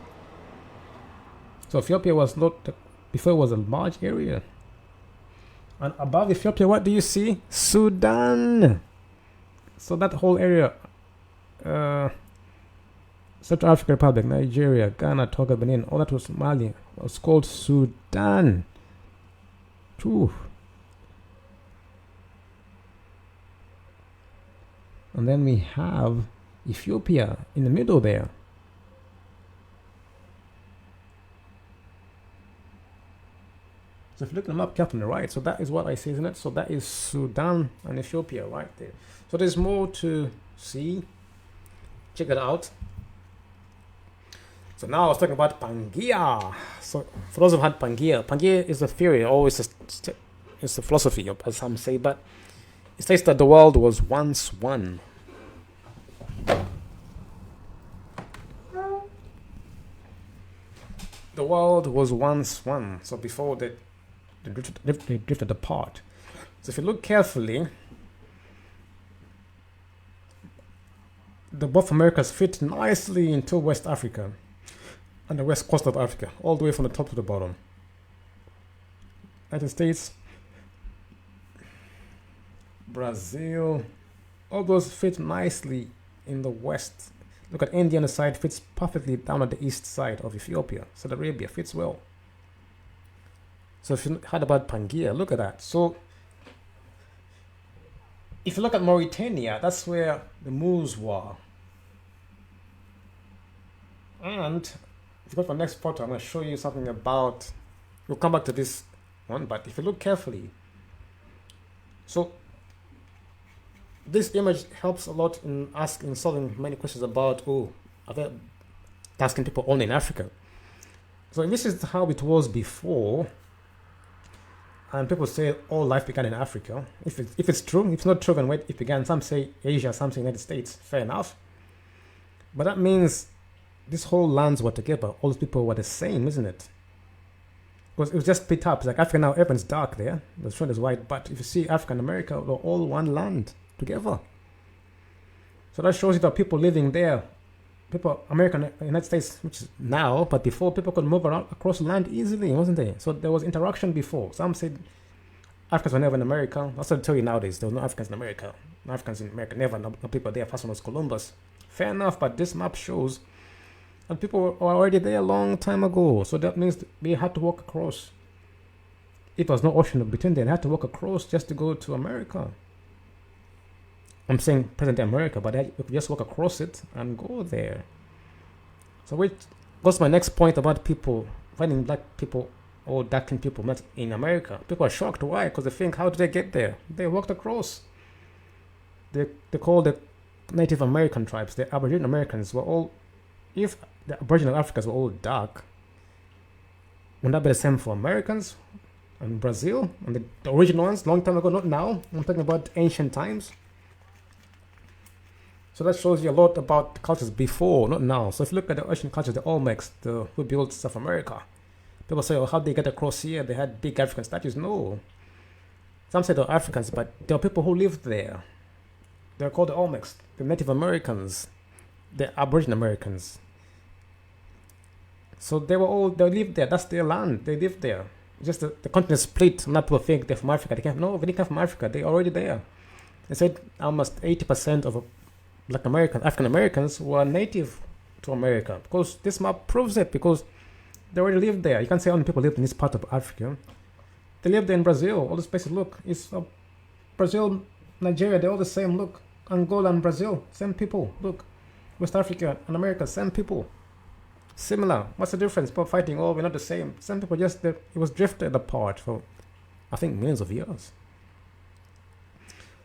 So Ethiopia was not, before it was a large area. And above Ethiopia, what do you see? Sudan. So that whole area, Central African Republic, Nigeria, Ghana, Togo, Benin, all that was Mali, was called Sudan. Ooh. And then we have Ethiopia in the middle there. So if you look at the map carefully on the right, so that is what I see, isn't it? So that is Sudan and Ethiopia right there. So there's more to see. Check it out. So now I was talking about Pangaea. So for those who had Pangaea is a theory, always it's a philosophy, as some say, but it says that the world was once one. The world was once one. So before they drifted apart. So if you look carefully, the both Americas fit nicely into West Africa and the west coast of Africa, all the way from the top to the bottom. United States, Brazil, all those fit nicely in the west. Look at India on the side, fits perfectly down at the east side of Ethiopia. Saudi Arabia fits well. So if you heard about Pangaea, look at that. So if you look at Mauritania, that's where the Moors were. And if you go to the next photo, I'm going to show you something about, we'll come back to this one, but if you look carefully, so this image helps a lot in solving many questions about, are they asking people only in Africa? So this is how it was before, and people say all life began in Africa. If it's true, if it's not true, then where it began, some say Asia, some say United States, fair enough. But that means these whole lands were together, all those people were the same, isn't it? Because it was just split up. It's like Africa now, everyone's dark there, the front is white, but if you see Africa and America, they're all one land together. So that shows you that people living there, people, America, United States, which is now, but before people could move around across land easily, wasn't there? So there was interaction before. Some said Africans were never in America. That's what I tell you nowadays. There were no Africans in America. No Africans in America, never. No people there. First one was Columbus. Fair enough, but this map shows and people were already there a long time ago. So that means they had to walk across. It was no ocean between them. They had to walk across just to go to America. I'm saying present day America, but they could just walk across it and go there. So which goes to my next point about people finding black people or dark-skinned people met in America. People are shocked. Why? Because they think, how did they get there? They walked across. They call the Native American tribes, the Aboriginal Americans, were all, if the Aboriginal Africans were all dark, wouldn't that be the same for Americans and Brazil and the original ones long time ago? Not now. I'm talking about ancient times. So that shows you a lot about the cultures before, not now. So if you look at the ancient cultures, the Olmecs, who built South America, people say, oh, how did they get across here? They had big African statues. No. Some say they're Africans, but there are people who lived there. They're called the Olmecs, the Native Americans, the Aboriginal Americans. So they lived there. That's their land. They lived there. Just the continent split. Not people think they're from Africa. They didn't come from Africa. They're already there. They said almost 80% of Black Americans, African Americans, were native to America, because this map proves it, because they already lived there. You can't say only people lived in this part of Africa. They lived in Brazil. All these places, look, it's Brazil, Nigeria, they're all the same. Look, Angola and Brazil, same people. Look, West Africa and America, same people. Similar. What's the difference? People fighting, oh, we're not the same. Some people it was drifted apart for, I think, millions of years.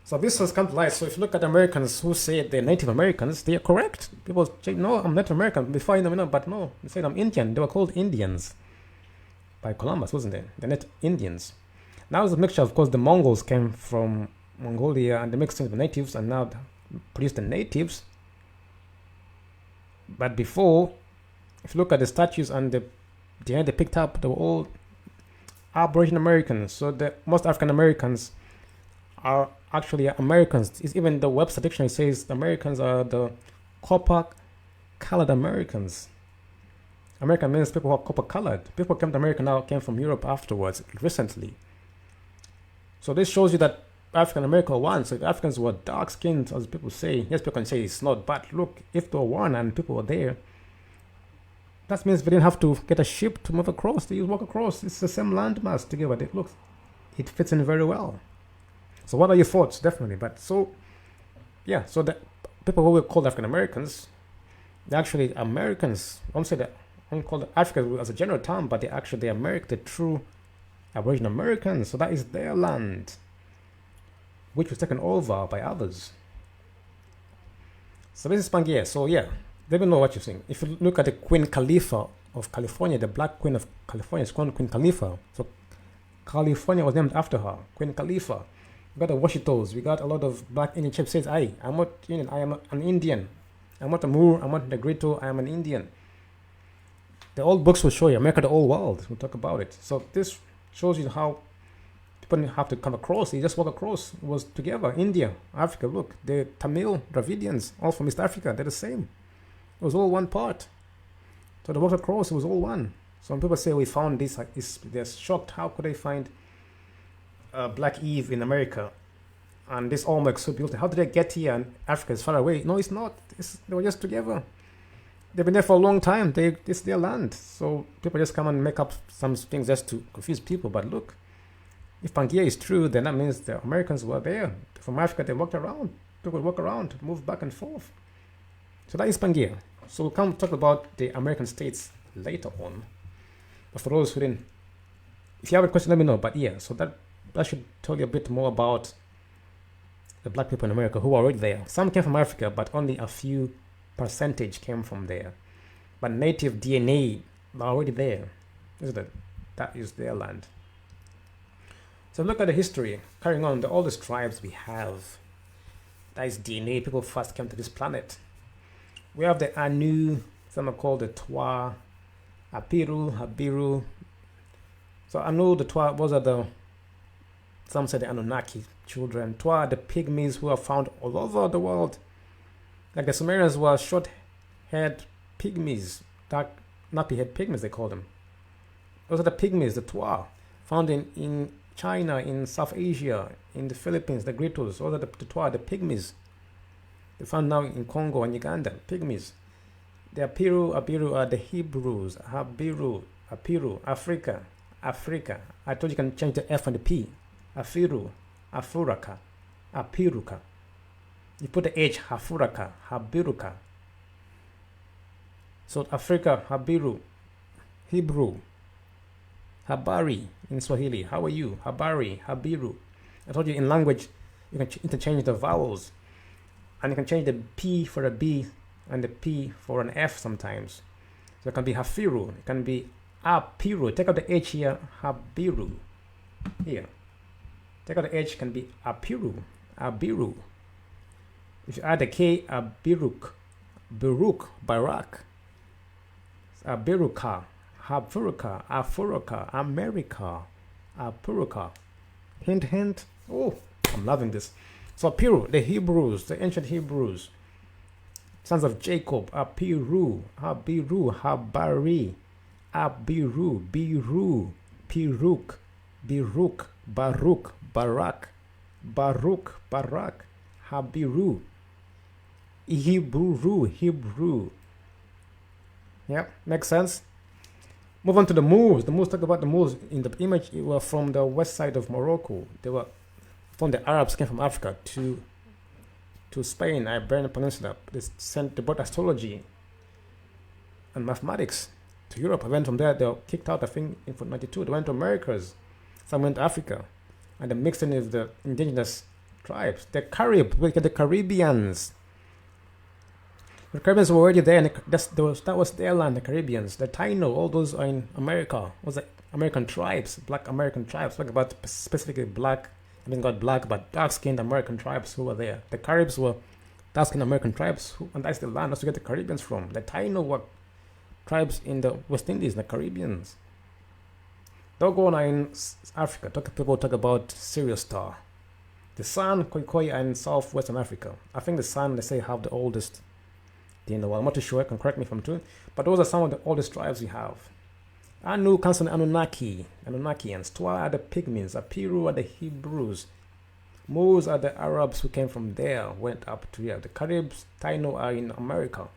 So this has come to light. So if you look at Americans who say they're Native Americans, they are correct. People say, no, I'm Native American. Before you know, but no, they said I'm Indian. They were called Indians. by Columbus, wasn't it? The net Indians. Now it's a mixture. Of course, the Mongols came from Mongolia and they mixed in with the natives and now produced the natives. But before, if you look at the statues and the hand they picked up, they were all Aboriginal Americans. So most African Americans are actually Americans. It's even the Webster dictionary says the Americans are the copper-colored Americans. American means people who are copper-colored. People who came to America now came from Europe afterwards, recently. So this shows you that African America were one. So if Africans were dark-skinned, as people say, yes, people can say it's not, but look, if they were one and people were there, that means we didn't have to get a ship to move across. They just walk across. It's the same landmass together. It fits in very well. So what are your thoughts? Definitely. But so the people who were called African Americans, they're actually Americans. I won't say that. I won't call Africa as a general term, but they're American, the true Aboriginal Americans. So that is their land, which was taken over by others. So this is Pangea. So yeah, they don't know what you're saying. If you look at the Queen Khalifa of California, the Black Queen of California is called Queen Khalifa. So California was named after her, Queen Khalifa. We got the Washitos. We got a lot of Black Indian chiefs says, I'm not Indian, I am an Indian. I'm not a Moor, I'm not a Negrito, I am an Indian. The old books will show you, America, the old world. We'll talk about it. So this shows you how people didn't have to come across. They just walk across. It was together. India, Africa, look. The Tamil, Dravidians, all from East Africa, they're the same. It was all one part. So they walked across, it was all one. So when people say we found this, they're shocked. How could they find Black Eve in America? And this all makes so beautiful. How did they get here and Africa is far away? No, it's not. They were just together. They've been there for a long time. It's their land. So people just come and make up some things just to confuse people. But look, if Pangea is true, then that means the Americans were there. From Africa, they walked around. People would walk around, move back and forth. So that is Pangea. So we'll come talk about the American states later on. But for those who didn't, if you have a question, let me know. But yeah, so that should tell you a bit more about the Black people in America who are already there. Some came from Africa, but only a few percentage came from there. But native DNA are already there. That is their land. So look at the history. Carrying on, the oldest tribes we have. That is DNA. People first came to this planet. We have the Anu, some are called the Twa, Apiru, Habiru. So Anu, the Twa, some say the Anunnaki children. Twa, the pygmies who are found all over the world. Like the Sumerians were short-haired pygmies, dark nappy-haired pygmies they call them. Those are the pygmies, the Twa, found in China, in South Asia, in the Philippines, the Gritos. Those are the Twa, the pygmies. They found now in Congo and Uganda, pygmies. The Abiru are the Hebrews. Abiru, Africa. I told you can change the F and the P. Afiru, Afuraka, Apiruka. You put the H, Hafuraka, Habiruka. So Africa, Habiru, Hebrew, Habari in Swahili. How are you? Habari, Habiru. I told you in language you can interchange the vowels. And you can change the P for a B and the P for an F sometimes. So it can be Hafiru. It can be Apiru. Take out the H here. Habiru. Here. Take out the H. It can be Apiru. Abiru. If you add the K, Abiruk. Biruk. Barak. Abiruka. Hafuruka. Afuruka. America. Apuruka. Hint, hint. Oh, I'm loving this. So Apiru, the Hebrews, the ancient Hebrews, sons of Jacob, Apiru, Abiru, Habari, Abiru, Biru, Piruk, Biruk, Baruk, Barak, Barak, Habiru, Hebrew. Yep, makes sense. Move on to the Moors. The Moors, talk about the Moors. In the image, it were from the west side of Morocco. They were from the Arabs, came from Africa to Spain, Iberian Peninsula. They brought astrology and mathematics to Europe. I went from there. They were kicked out, I think, in 1492. They went to Americas. Some went to Africa. And they mixed in with the indigenous tribes. The Caribbeans. The Caribbeans were already there. And that was their land, the Caribbeans. The Taino, all those are in America. Was like American tribes, black American tribes. Talk about specifically black, I mean, not black, but dark-skinned American tribes who were there. The Caribs were dark-skinned American tribes, and that's the land. That's where you get the Caribbeans from. The Taino were tribes in the West Indies, the Caribbeans. Don't go on in Africa. People talk about Sirius Star. The San, Khoikhoi, and Southwestern Africa. I think the San, they say, have the oldest in the world. I'm not too sure. You can correct me if I'm true. But those are some of the oldest tribes we have. Anu comes from Anunnaki, Anunnakians. Twa are the Pygmies. Apiru are the Hebrews. Moors are the Arabs who came from there, went up to here. The Caribs, Taino are in America.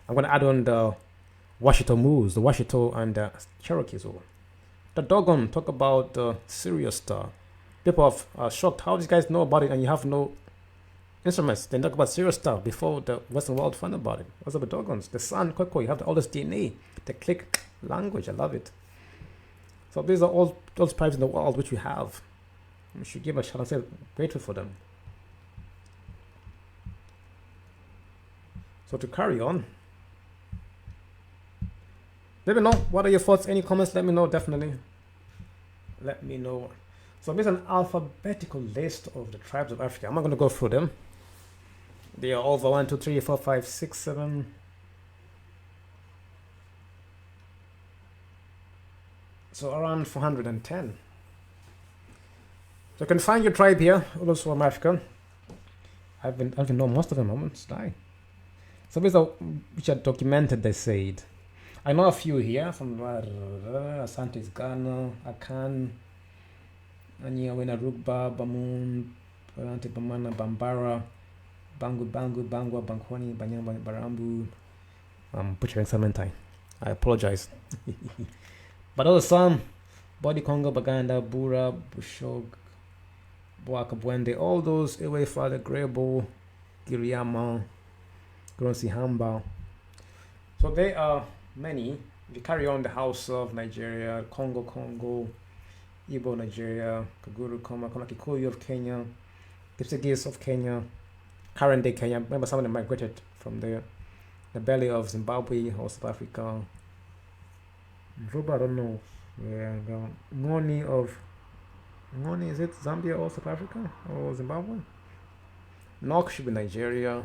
I'm going to add on the Washito Moors, the Washito and the Cherokees. The Dogon talk about the Sirius Star. People are shocked. How these guys know about it and you have no instruments? They talk about Sirius Star before the Western world found about it. What's up with Dogons? The San, Khoikhoi, you have the oldest DNA. The click language, I love it. So these are all those tribes in the world which we have. We should give a shout and say grateful for them. So to carry on, let me know what are your thoughts. Any comments? Let me know. Definitely let me know. So there's an alphabetical list of the tribes of Africa. I'm not going to go through them. They are over 1, 2, 3, 4, 5, 6, 7. So around 410. So you can find your tribe here, also from Africa. I don't know most of them. I won't die. So these are which are documented, they said. I know a few here from Asante Ghana, Akan, Anyawena Rugba, Bamun, Parante Bamana, Bambara, Bangu, Bangwa, Bankwani, Banyamba, Barambu. I'm butchering Samantai. I apologize. But also some Body Congo, Baganda, Bura, Bushog, Boaka Bwende, all those away Father Grebo, Giriama, Gronsi Hamba. So they are many. If you carry on the House of Nigeria, Congo, Igbo Nigeria, Kaguru Koma, Kikuyu of Kenya, Kipsigis of Kenya, current day Kenya. Remember some of them migrated from the belly of Zimbabwe or South Africa. Ruba, I don't know. Ngoni, is it Zambia or South Africa or Zimbabwe? Nok should be Nigeria.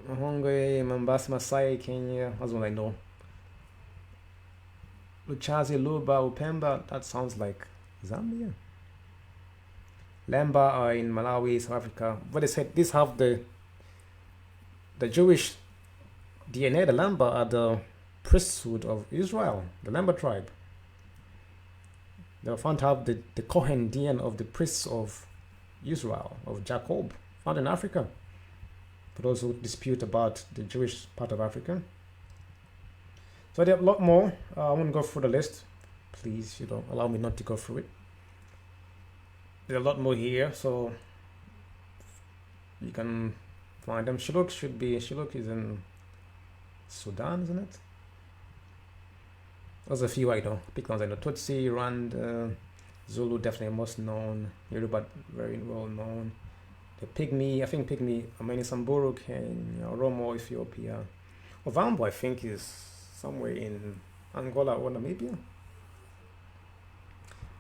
Mahongwe, Mombasa, Masai, Kenya. That's what I know. Luchazi, Luba, Upemba. That sounds like Zambia. Lemba are in Malawi, South Africa. But they said these have the Jewish DNA. The Lemba are the priesthood of Israel, the Lemba tribe. They were found to have the Kohen DNA of the priests of Israel, of Jacob, found in Africa. For those who dispute about the Jewish part of Africa. So there are a lot more. I won't go through the list. Please, allow me not to go through it. There are a lot more here, so you can find them. Shilluk is in Sudan, isn't it? There's a few I know. Big ones I know. Tutsi, Rwanda, Zulu definitely most known. Yoruba very well known. The Pygmy, I think Pygmy, Ameni Samburu, Kenya, Oromo, Ethiopia. Ovambo, I think, is somewhere in Angola or Namibia.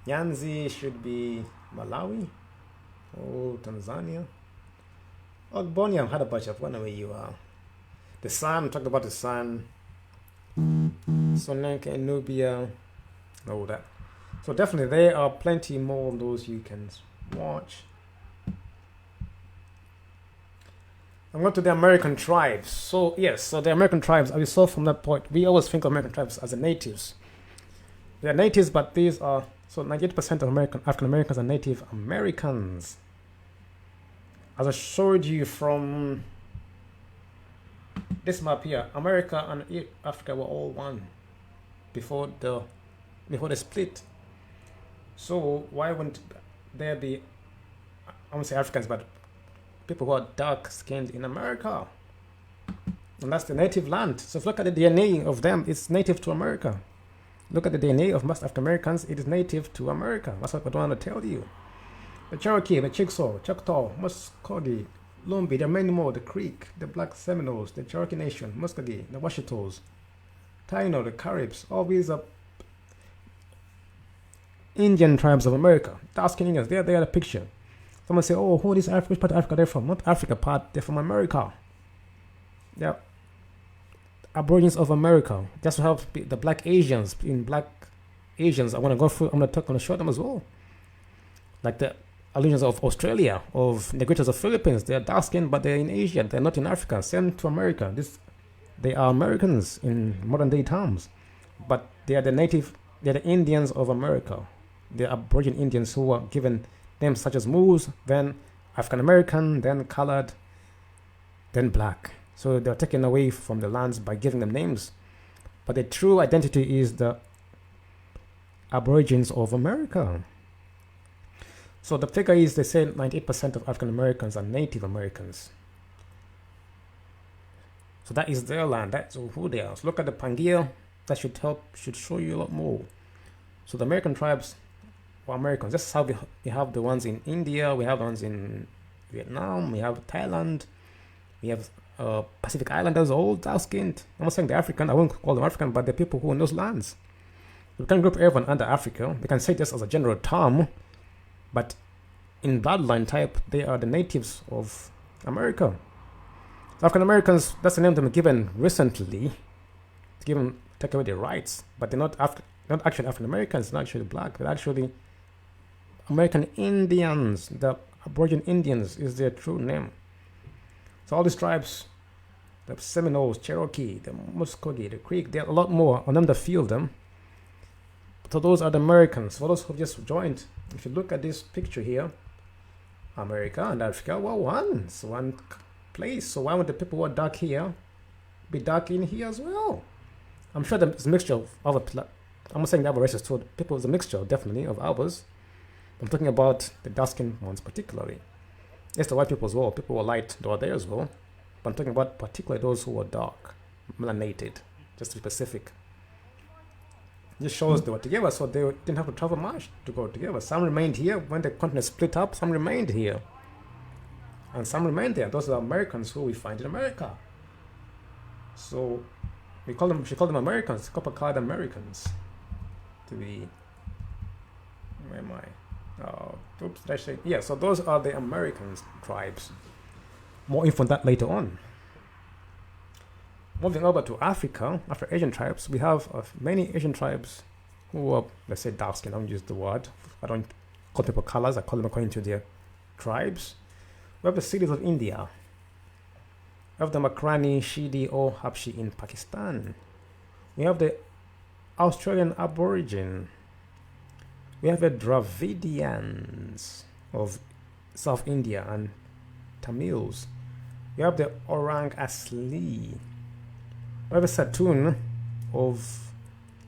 Nyanzi should be Malawi or Tanzania. Ogbonia, I've had a bunch of where you are. The San, talked about the San. Sonenka, Nubia, all that. So definitely there are plenty more of those you can watch. I'm going to the American tribes. So yes, so the American tribes, as we saw from that point, we always think of American tribes as the natives. They are natives, but these are, so 98% of African Americans are Native Americans. As I showed you from this map here, America and Africa were all one before the split. So why wouldn't there be, I won't say Africans, but people who are dark skinned in America? And that's the native land. So if you look at the DNA of them, it's native to America. Look at the DNA of most African Americans, it is native to America. That's what I want to tell you. The Cherokee, the Chickasaw, Choctaw, Muscogee, Lumbee, there are many more. The Creek, the Black Seminoles, the Cherokee Nation, Muskogee, the Washitos, Taino, the Caribs. All these are Indian tribes of America. Dark-skinned Indians. They are the picture. Someone say, "Oh, who is Africa? Which part of Africa they're from?" Not Africa part. They're from America. Yeah, Aborigines of America. Just to help the Black Asians. In Black Asians, I want to go through. I'm going to show them as well. Like the Aborigines of Australia, of Negritos of Philippines. They are dark-skinned, but they're in Asia. They're not in Africa. Same to America. They are Americans in modern day terms, but they are the native. They are the Indians of America. They are Aboriginal Indians who were given names such as Moors, then African American, then colored, then black. So they're taken away from the lands by giving them names. But the true identity is the Aborigines of America. So the figure is, they say 98% of African Americans are Native Americans. So that is their land. That's who they are. So look at the Pangaea. That should show you a lot more. So the American tribes were Americans. That's how we have the ones in India. We have the ones in Vietnam. We have Thailand. We have Pacific Islanders, all dark-skinned. I'm not saying they're African. I won't call them African, but they're people who own those lands. We can group everyone under Africa. We can say this as a general term, but in bloodline type, they are the natives of America. African Americans, that's the name they've been given recently to take away their rights, but they're not actually African Americans, not actually black, they're actually American Indians. The Aboriginal Indians is their true name. So all these tribes, the Seminoles, Cherokee, the Muskogee, the Creek, there are a lot more. On them, the few of them. So those are the Americans. For those who just joined, if you look at this picture here, America and Africa were one. It's one place. So why would the people who are dark here be dark in here as well? I'm sure there's a mixture of other. I'm not saying the other races too. People is a mixture, definitely, of others. I'm talking about the dark-skinned ones particularly. Yes, the white people as well. People who are light, they were there as well. But I'm talking about particularly those who were dark, melanated, just to be specific. This shows they were together, so they didn't have to travel much to go together. Some remained here when the continent split up. Some remained here, and some remained there. Those are Americans who we find in America. So we call them. She called them Americans. Copper-colored Americans. To be. Where am I? Oops, did I say? Yeah. So those are the American tribes. More info on that later on. Moving over to Africa, after Asian tribes, we have many Asian tribes who are, let's say, dark skin. I don't use the word. I don't call people colors. I call them according to their tribes. We have the cities of India. We have the Makrani, Shidi, or Habshi in Pakistan. We have the Australian Aborigine. We have the Dravidians of South India and Tamils. We have the Orang Asli. We have a Satun of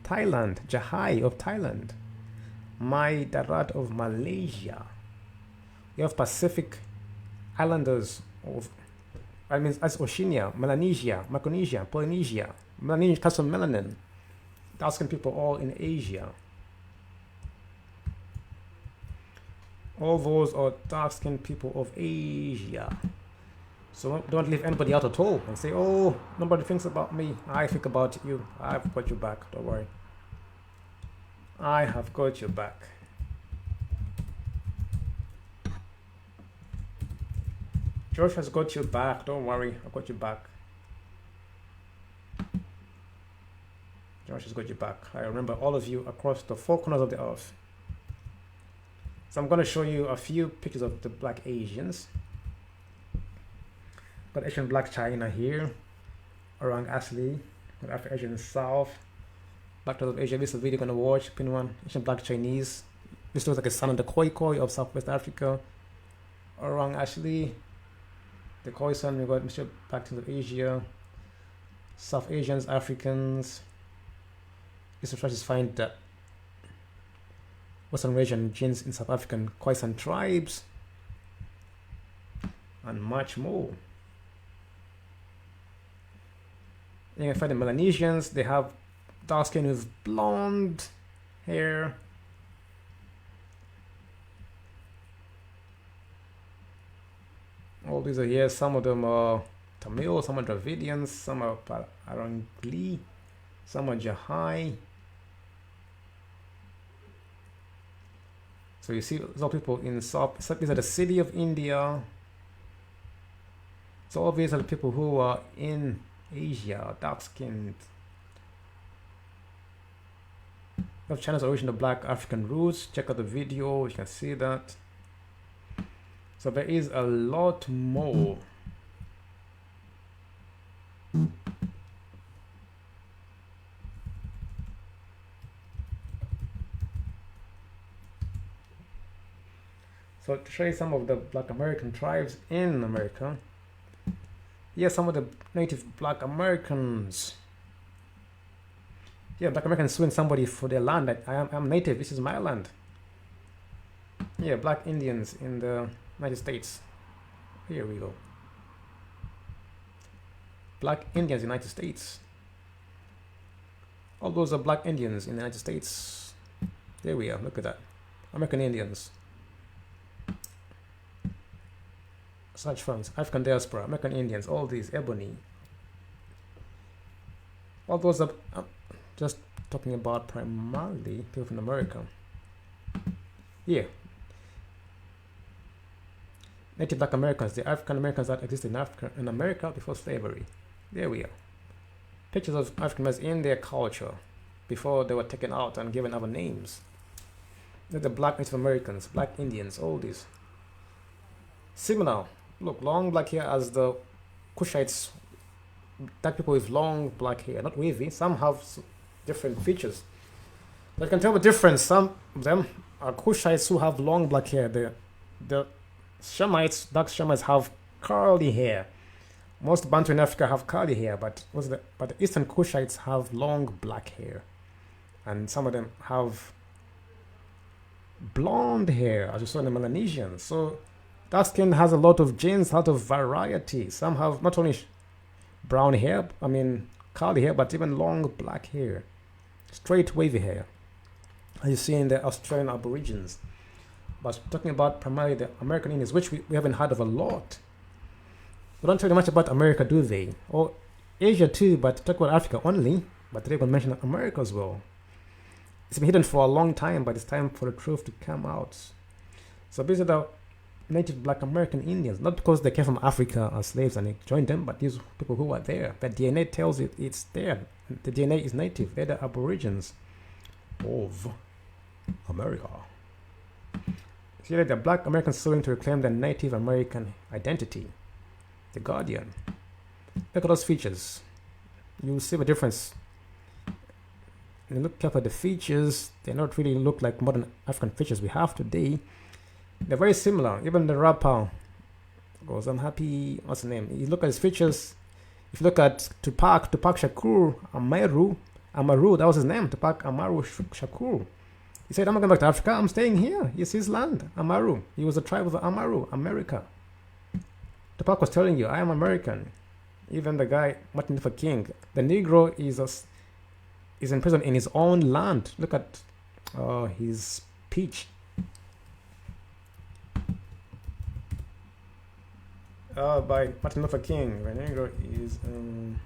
Thailand, Jahai of Thailand, Mai Darat of Malaysia. We have Pacific Islanders of, as Oceania, Melanesia, Micronesia, Polynesia. Melanesia comes from melanin. Dark-skinned people all in Asia. All those are dark-skinned people of Asia. So don't leave anybody out at all and say, "Oh, nobody thinks about me. I think about you. I've got your back. Don't worry. I have got your back." George has got your back. Don't worry. I've got your back. George has got your back. I remember all of you across the four corners of the earth. So I'm going to show you a few pictures of the Black Asians. Got Asian Black China here, Orang Asli, got Asian South, Black Tribes of Asia. This is a video you're gonna watch. Pin one, Asian Black Chinese. This looks like a son of the Khoi Khoi of Southwest Africa. Orang Asli, the Khoisan. We got Mr. Black Tribes of Asia, South Asians, Africans. This is trying to find the Western Asian genes in South African Khoisan tribes, and much more. You can find the Melanesians. They have dark skin with blonde hair. All these are here. Some of them are Tamil, some are Dravidians, some are Arangli, some are Jahai. So you see some people in South, these are the city of India. So all these are the people who are in Asia, dark-skinned. Of China's origin of black African roots. Check out the video, you can see that. So there is a lot more. So to show you some of the Black American tribes in America. Here are some of the native Black Americans. Yeah, Black Americans suing somebody for their land. I'm native, this is my land. Yeah, Black Indians in the United States. Here we go. Black Indians in the United States. All those are Black Indians in the United States. There we are, look at that. American Indians. Such funds, African diaspora, American Indians, all these, ebony. All those are just talking about primarily people from America. Here. Native Black Americans, the African Americans that existed in Africa and America before slavery. There we are. Pictures of African Americans in their culture before they were taken out and given other names. The Black Native Americans, Black Indians, all these. Similar. Look, long black hair as the Kushites, black people with long black hair, not wavy. Some have different features. But you can tell the difference. Some of them are Kushites who have long black hair. The Shemites, dark Shemites have curly hair. Most Bantu in Africa have curly hair, but the Eastern Kushites have long black hair. And some of them have blonde hair, as you saw in the Melanesians. So dark skin has a lot of genes, a lot of variety. Some have not only brown hair, curly hair, but even long black hair. Straight wavy hair, as you see in the Australian Aborigines. But talking about primarily the American Indians, which we haven't heard of a lot. They don't tell you much about America, do they? Or Asia too, but talk about Africa only. But they don't mention America as well. It's been hidden for a long time, but it's time for the truth to come out. So these are the native Black American Indians, not because they came from Africa as slaves and they joined them, but these people who are there. The DNA tells it it's there. The DNA is native. They're the Aborigines of America. See that the Black Americans suing to reclaim their Native American identity. The Guardian. Look at those features. You'll see the difference. And look up at the features. They don't really look like modern African features we have today. They're very similar. Even the rapper goes, I'm happy. What's the name? You look at his features. If you look at Tupac Shakur Amaru, that was his name, Tupac Amaru Shakur. He said, I'm not going back to Africa. I'm staying here. It's his land, Amaru. He was a tribe of Amaru, America. Tupac was telling you, I am American. Even the guy, Martin Luther King, the Negro is in prison in his own land. Look at his speech. By Martin Luther King. The Negro is in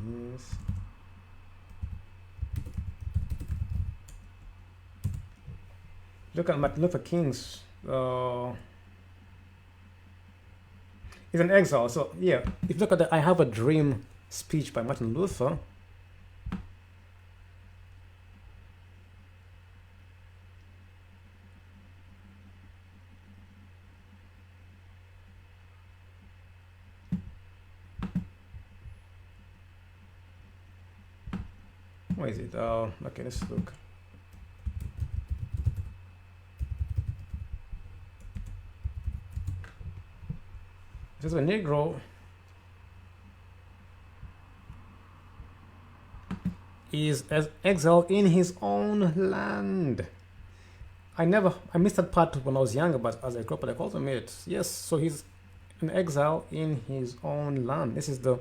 his... Look at Martin Luther King's... he's in exile. So, yeah, if you look at the I Have a Dream speech by Martin Luther, what is it? Okay, let's look. This is a Negro is as exiled in his own land. I missed that part when I was younger, but as I grew up, I also made it. Yes, so he's an exile in his own land. This is the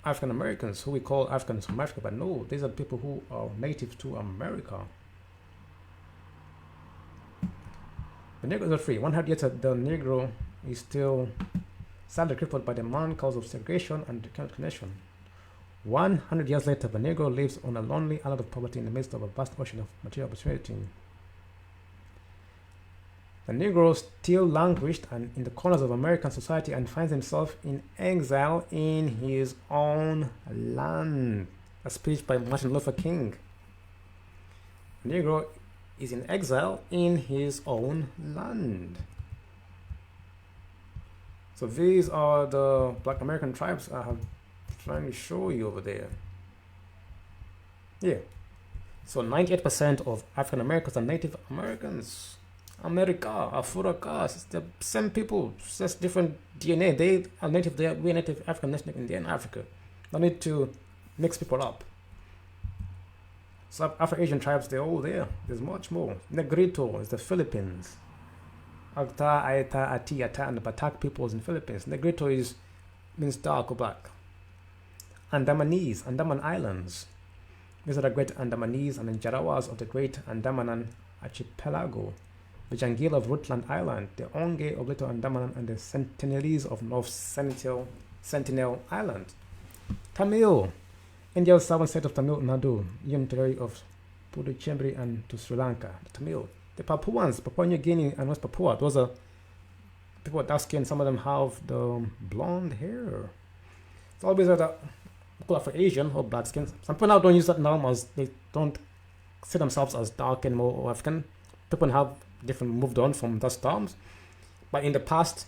African Americans, who we call Africans from Africa, but no, these are people who are native to America. The Negroes are free. 100 years the Negro is still sadly crippled by the man cause of segregation and discrimination. 100 years later, the Negro lives on a lonely island of poverty in the midst of a vast ocean of material opportunity. The Negro still languished in the corners of American society and finds himself in exile in his own land. A speech by Martin Luther King. The Negro is in exile in his own land. So these are the Black American tribes I have trying to show you over there. Yeah. So 98% of African Americans are Native Americans. America, Africa, it's the same people, it's just different DNA. They are native, we're native African nation in Indian Africa. No need to mix people up. So Afro-Asian tribes, they're all there. There's much more. Negrito is the Philippines. Agta, Aeta, Ati, Ata, and the Batak peoples in Philippines. Negrito means dark or black. Andamanese, Andaman Islands. These are the great Andamanese and Jarawas of the great Andaman Archipelago. The Jangil of Rutland Island, the Onge of Little Andaman, and the Sentinelese of North Sentinel Island. Tamil, India's southern state of Tamil Nadu, union territory of Puducherry and to Sri Lanka. The Tamil. The Papuans, Papua New Guinea and West Papua, those are people with dark skin. Some of them have the blonde hair. It's always either for Asian or black skin. Some people now don't use that now as they don't see themselves as dark anymore or African. People have moved on from those terms. But in the past,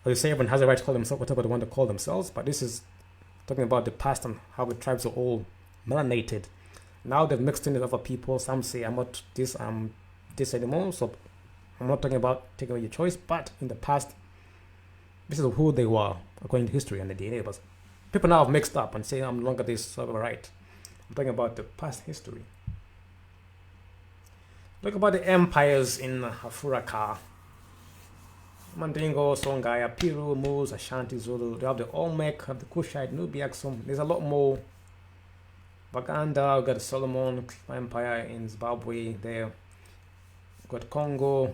as you say, everyone has a right to call themselves whatever they want to call themselves. But this is talking about the past and how the tribes are all melanated. Now they've mixed in with other people. Some say I'm not this, I'm this anymore. So I'm not talking about taking away your choice. But in the past, this is who they were according to history and the DNA. But people now have mixed up and say I'm no longer this, so I'm right. I'm talking about the past history. Look about the empires in Africa. Mandingo, Songhai, Piru, Moors, Ashanti, Zulu. They have the Olmec, have the Kushite, Nubi, Aksum. There's a lot more. Baganda, we've got the Solomon Empire in Zimbabwe there. We've got Congo,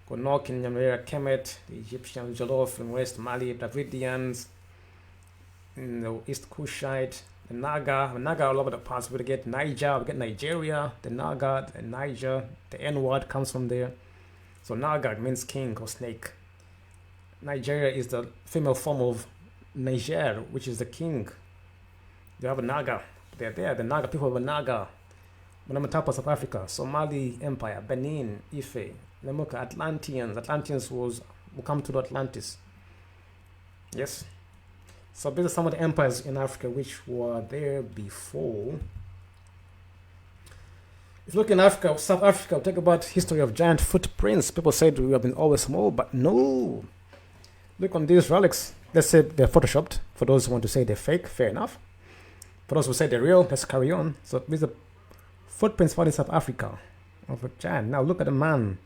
got Nok in Nyamira, Kemet, the Egyptians, Jolof in West Mali, Dravidians in the East Kushite. The Naga all over the parts. We get Niger, we get Nigeria, the Naga, the Niger, the N word comes from there. So Naga means king or snake. Nigeria is the female form of Niger, which is the king. They have a Naga. They're there. The Naga people of Naga. When I'm on top of South Africa, Somali Empire, Benin, Ife, Lemuka, Atlanteans. Atlanteans will come to the Atlantis. Yes. So these are some of the empires in Africa which were there before. If you look in Africa, South Africa, we'll talk about history of giant footprints. People said we have been always small, but no. Look on these relics. Let's say they're photoshopped. For those who want to say they're fake, fair enough. For those who say they're real, let's carry on. So these are footprints found in South Africa of a giant. Now look at the man.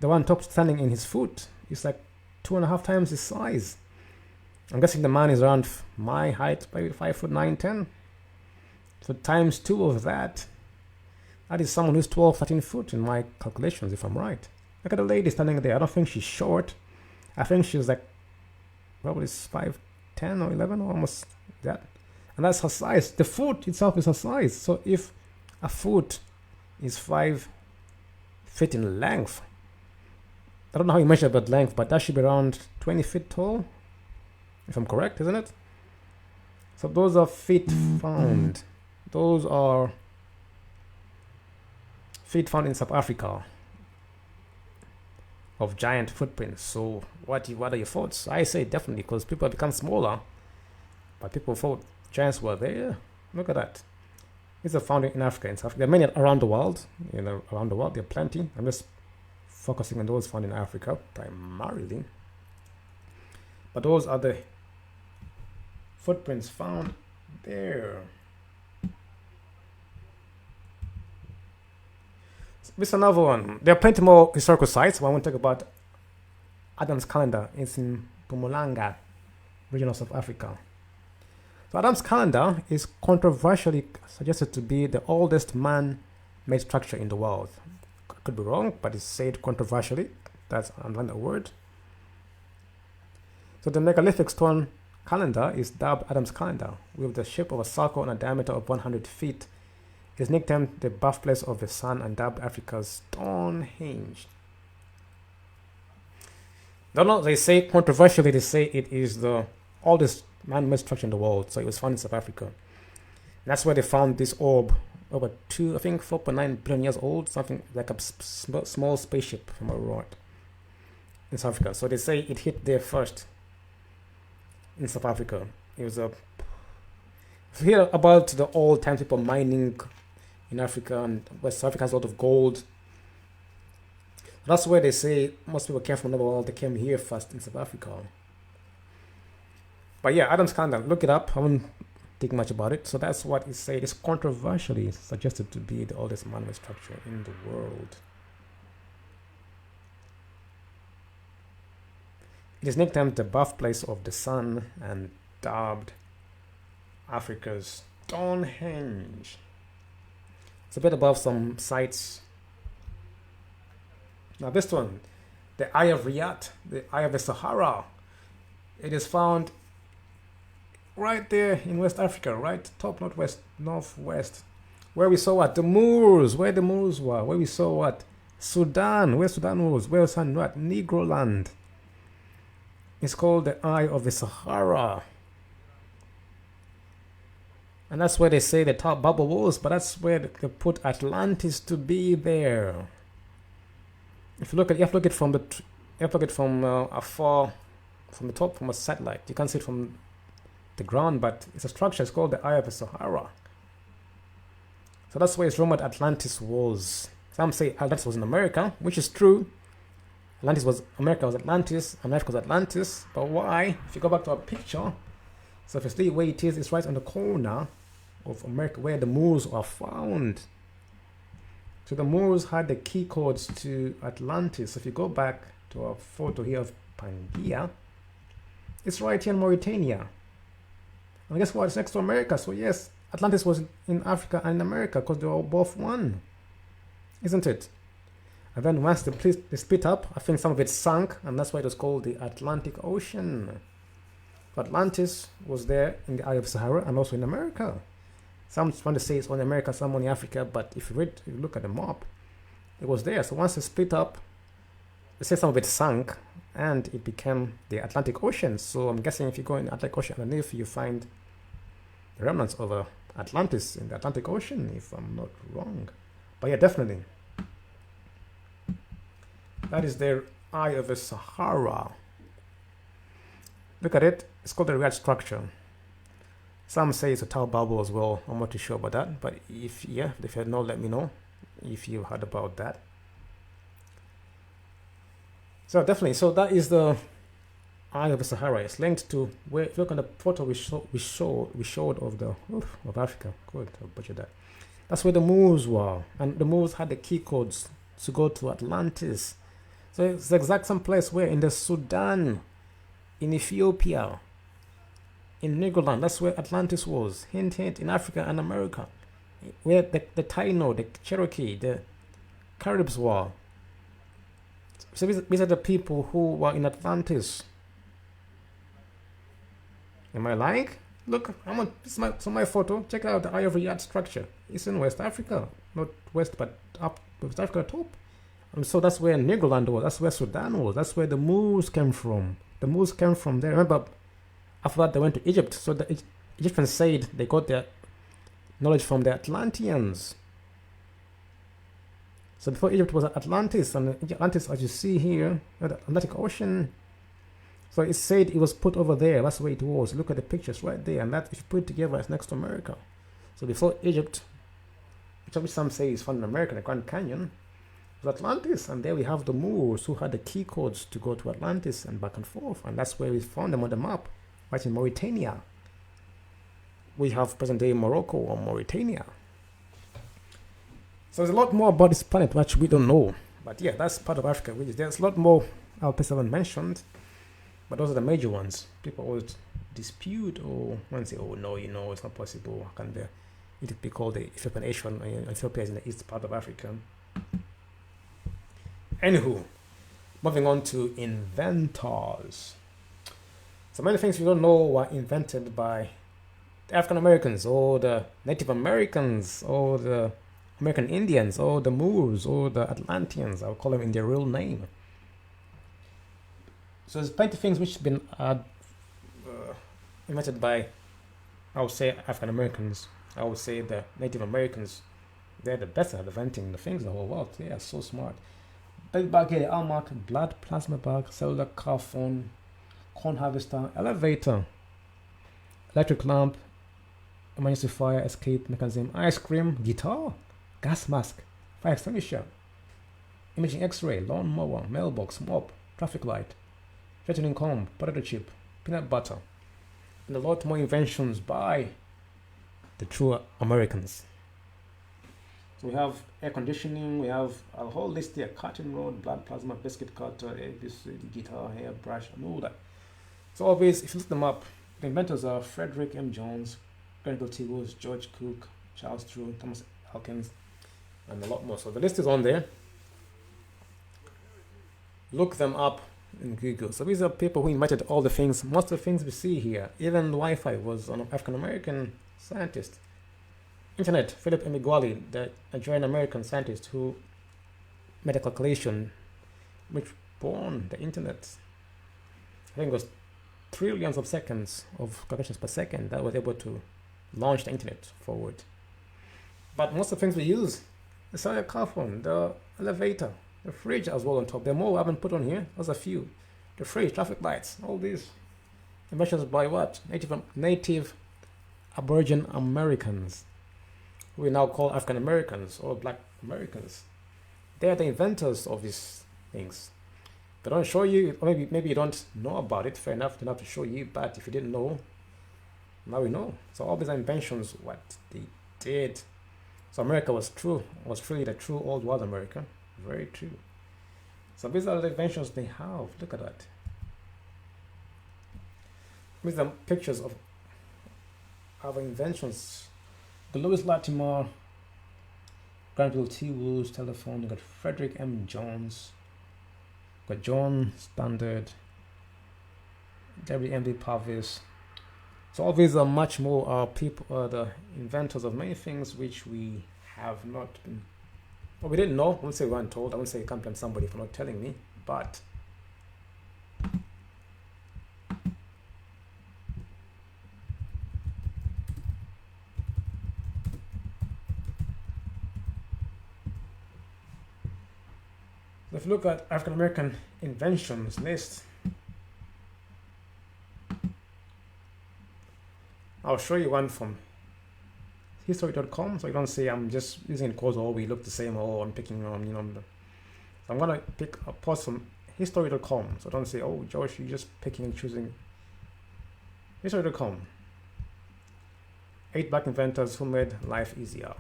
The one top standing in his foot is like 2.5 times his size. I'm guessing the man is around my height, maybe 5'9", 10. So times 2 of that. That is someone who's 12, 13 foot in my calculations, if I'm right. Look at the lady standing there. I don't think she's short. I think she's like probably 5'10" or 11 or almost that. And that's her size. The foot itself is her size. So if a foot is 5 feet in length, I don't know how you measure that length, but that should be around 20 feet tall. If I'm correct, isn't it? So those are feet found. Those are feet found in South Africa of giant footprints. So what are your thoughts? I say definitely, because people have become smaller, but people thought giants were there. Look at that. These are found in Africa and South Africa. There are many around the world. Around the world there are plenty. I'm just focusing on those found in Africa primarily. But those are the footprints found there. This is another one. There are plenty more historical sites. But I want to talk about Adam's calendar. It's in Mpumalanga, region of South Africa. So Adam's calendar is controversially suggested to be the oldest man-made structure in the world. Could be wrong, but it's said controversially. That's another word. So the megalithic stone calendar is dubbed Adam's calendar, with the shape of a circle and a diameter of 100 feet. It is nicknamed the birthplace of the sun and dubbed Africa's Stonehenge. Don't know, they say, controversially, they say it is the oldest man-made structure in the world, so it was found in South Africa. And that's where they found this orb, over 4.9 billion years old, something like a small spaceship from a rock in South Africa. So they say it hit there first in South Africa. It was a hear about the old time people mining in Africa, and West Africa has a lot of gold. That's where they say most people came from the world. They came here first in South Africa. But yeah, Adam's calendar, look it up. I won't think much about it. So that's what it said. It's controversially suggested to be the oldest man-made structure in the world. It is nicknamed the birthplace of the sun and dubbed Africa's Stonehenge. It's a bit above some sites. Now this one, the Eye of Riyadh, the Eye of the Sahara. It is found right there in West Africa, right top northwest, where we saw what? The Moors, where the Moors were, where we saw what? Sudan, where Sudan was, where was what? Negro land. It's called the Eye of the Sahara. And that's where they say the top bubble was, but that's where they put Atlantis to be there. If you look at, you have to look at it from afar, from the top, from a satellite. You can't see it from the ground, but it's a structure. It's called the Eye of the Sahara. So that's where it's rumored Atlantis was. Some say Atlantis was in America, which is true. America was Atlantis, America was Atlantis. But why? If you go back to our picture, so if you see where it is, it's right on the corner of America where the Moors are found. So the Moors had the key codes to Atlantis. So if you go back to our photo here of Pangaea, it's right here in Mauritania. And guess what? It's next to America. So yes, Atlantis was in Africa and America because they were both one, isn't it? And then once they split up, I think some of it sank, and that's why it was called the Atlantic Ocean. Atlantis was there in the Eye of Sahara and also in America. Some want to say it's only America, some only Africa, but if you look at the map, it was there. So once it split up, they say some of it sank and it became the Atlantic Ocean. So I'm guessing if you go in the Atlantic Ocean underneath, you find the remnants of Atlantis in the Atlantic Ocean, if I'm not wrong. But yeah, definitely. That is their Eye of the Sahara. Look at it. It's called the Riyadh structure. Some say it's a tau bubble as well. I'm not too sure about that. But if you know, let me know if you heard about that. So definitely. So that is the Eye of the Sahara. It's linked to where. If you look at the photo we showed of Africa. Good, I butchered that. That's where the Moors were, and the Moors had the key codes to go to Atlantis. So it's the exact same place where in the Sudan, in Ethiopia, in Negroland, that's where Atlantis was. Hint, hint, in Africa and America, where the Taino, the Cherokee, the Caribs were. So these are the people who were in Atlantis. Am I lying? Look, this is my photo. Check out the Eye of Riyadh structure. It's in West Africa, not west, but up West Africa top. And so that's where Negroland was. That's where Sudan was. That's where the Moors came from. The Moors came from there. Remember, after that they went to Egypt. So the Egyptians said they got their knowledge from the Atlanteans. So before Egypt was Atlantis, and Atlantis, as you see here, the Atlantic Ocean. So it said it was put over there. That's where it was. Look at the pictures right there, and that if you put it together, it's next to America. So before Egypt, which some say is found in America, the Grand Canyon, was Atlantis, and there we have the Moors who had the key codes to go to Atlantis and back and forth, and that's where we found them on the map, right in Mauritania. We have present-day Morocco or Mauritania. So there's a lot more about this planet which we don't know, but yeah, that's part of Africa. There's a lot more our place haven't mentioned, but those are the major ones. People always dispute or want to say, "Oh no, it's not possible. How can it be called the Ethiopian Asian? Ethiopia is in the east part of Africa." Anywho, moving on to inventors. So many things we don't know were invented by the African Americans or the Native Americans or the American Indians or the Moors or the Atlanteans. I'll call them in their real name. So there's plenty of things which have been invented by, I would say, African Americans. I would say the Native Americans. They're the best at inventing the things in the whole world. They are so smart. Big bag here, almanac, blood plasma bag, cellular car phone, corn harvester, elevator, electric lamp, emergency fire escape mechanism, ice cream, guitar, gas mask, fire extinguisher, imaging x-ray, lawn mower, mailbox, mop, traffic light, threatening comb, potato chip, peanut butter, and a lot more inventions by the true Americans. So we have air conditioning, we have a whole list here, cutting rod, blood plasma, biscuit cutter, ABC, guitar, hairbrush, and all that. So always, if you look them up, the inventors are Frederick M. Jones, Granville T. Woods, George Cook, Charles True, Thomas Elkins, and a lot more. So the list is on there. Look them up in Google. So these are people who invented all the things, most of the things we see here. Even Wi-Fi was an African-American scientist. Internet, Philip Emeagwali, the Nigerian American scientist who made a calculation which born the internet. I think it was trillions of seconds of calculations per second that was able to launch the internet forward. But most of the things we use, the cellular car phone, the elevator, the fridge as well on top. There are more we haven't put on here. There's a few. The fridge, traffic lights, all these inventions by what? Native Aboriginal Americans, who we now call African Americans or Black Americans. They are the inventors of these things. They don't show you, or maybe you don't know about it. Fair enough, they don't have to show you. But if you didn't know, now we know. So all these inventions, what they did. So America was truly the true old world America. Very true. So these are the inventions they have. Look at that. These are pictures of our inventions. The Louis Latimer, Granville T. Woods telephone. You got Frederick M. Jones. Got John Standard, W.M.D. Parvis. So all these are much more people, the inventors of many things which we have not been, well, we didn't know. I won't say we weren't told. I won't say you can't blame somebody for not telling me, but if you look at African American inventions list, I'll show you one from history.com, so you don't say I'm just using it because all we look the same or I'm picking on, So I'm gonna pick a post from history.com, so don't say, oh Josh, you're just picking and choosing. History.com. 8 black inventors who made life easier.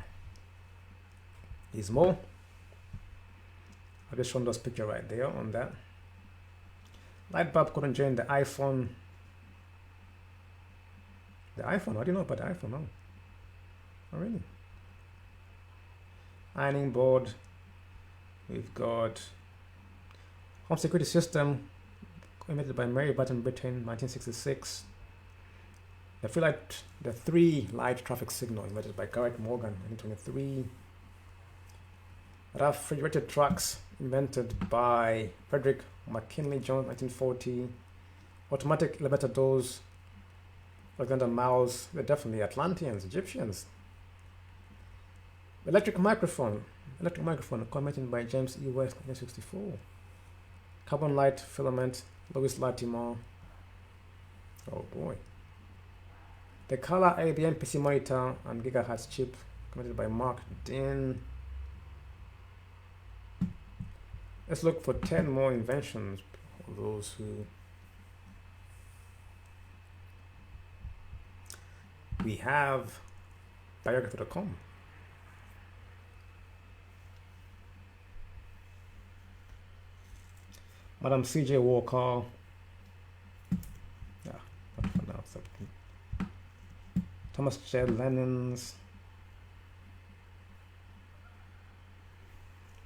Is more. I've just shown those picture right there on that. Light bulb couldn't join the iPhone. The iPhone? How do you know about the iPhone? Oh, oh really? Ironing board. We've got home security system invented by Mary Button, Britain, 1966. The 3-light traffic signal invented by Garrett Morgan, 1923. Refrigerated trucks invented by Frederick McKinley Jones, 1940. Automatic elevator doors, Alexander Miles. They're definitely Atlanteans, Egyptians. Electric microphone invented by James E. West, 1964. Carbon light filament, Louis Latimer. Oh boy. The color IBM PC monitor and gigahertz chip invented by Mark Dean. Let's look for 10 more inventions of those who we have. Biography.com. Madam C.J. Walker. Yeah, not for now. Something. Thomas J. Lennon's.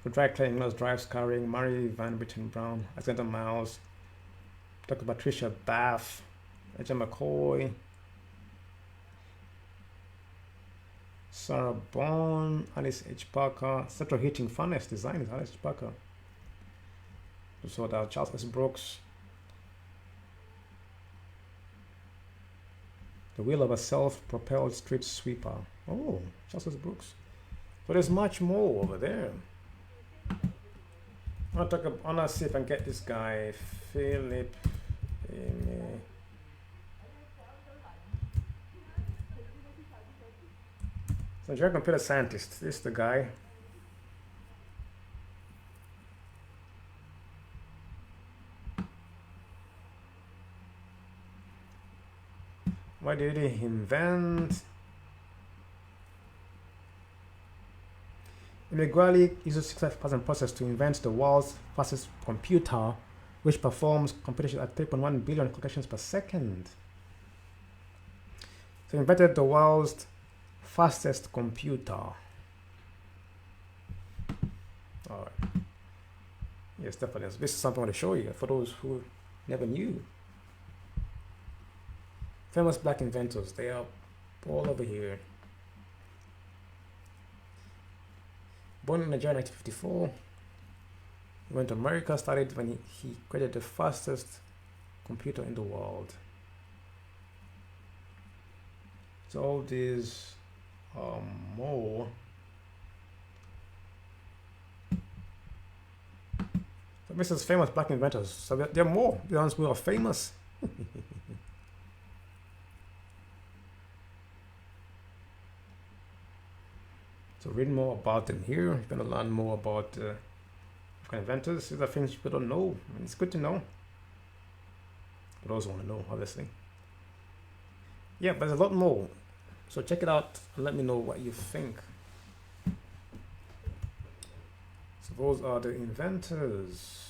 For dry cleaning, nose drives carrying, Mary Van Britten Brown, Alexander Miles, Dr. Patricia Bath, H.M. McCoy, Sarah Bond, Alice H. Parker, Central Heating Furnace Design is Alice H. Parker. So that Charles S. Brooks, The Wheel of a Self-Propelled Street Sweeper. Oh, Charles S. Brooks. So there's much more over there. I want to see if I can get this guy, Philip. So you're a computer scientist. This is the guy. Why did he invent? Inequality uses 65,000 process to invent the world's fastest computer, which performs computation at 3.1 billion calculations per second. So he invented the world's fastest computer. Alright. Yes, definitely. This is something I want to show you for those who never knew. Famous black inventors, they are all over here. Born in Nigeria in 1954, he went to America, started when he created the fastest computer in the world. So all these more. So this is famous black inventors. So there are more. The ones who are famous. So read more about them here. You're going to learn more about African inventors. These are things people don't know. I mean, it's good to know. But also want to know, obviously. Yeah, but there's a lot more. So check it out and let me know what you think. So those are the inventors.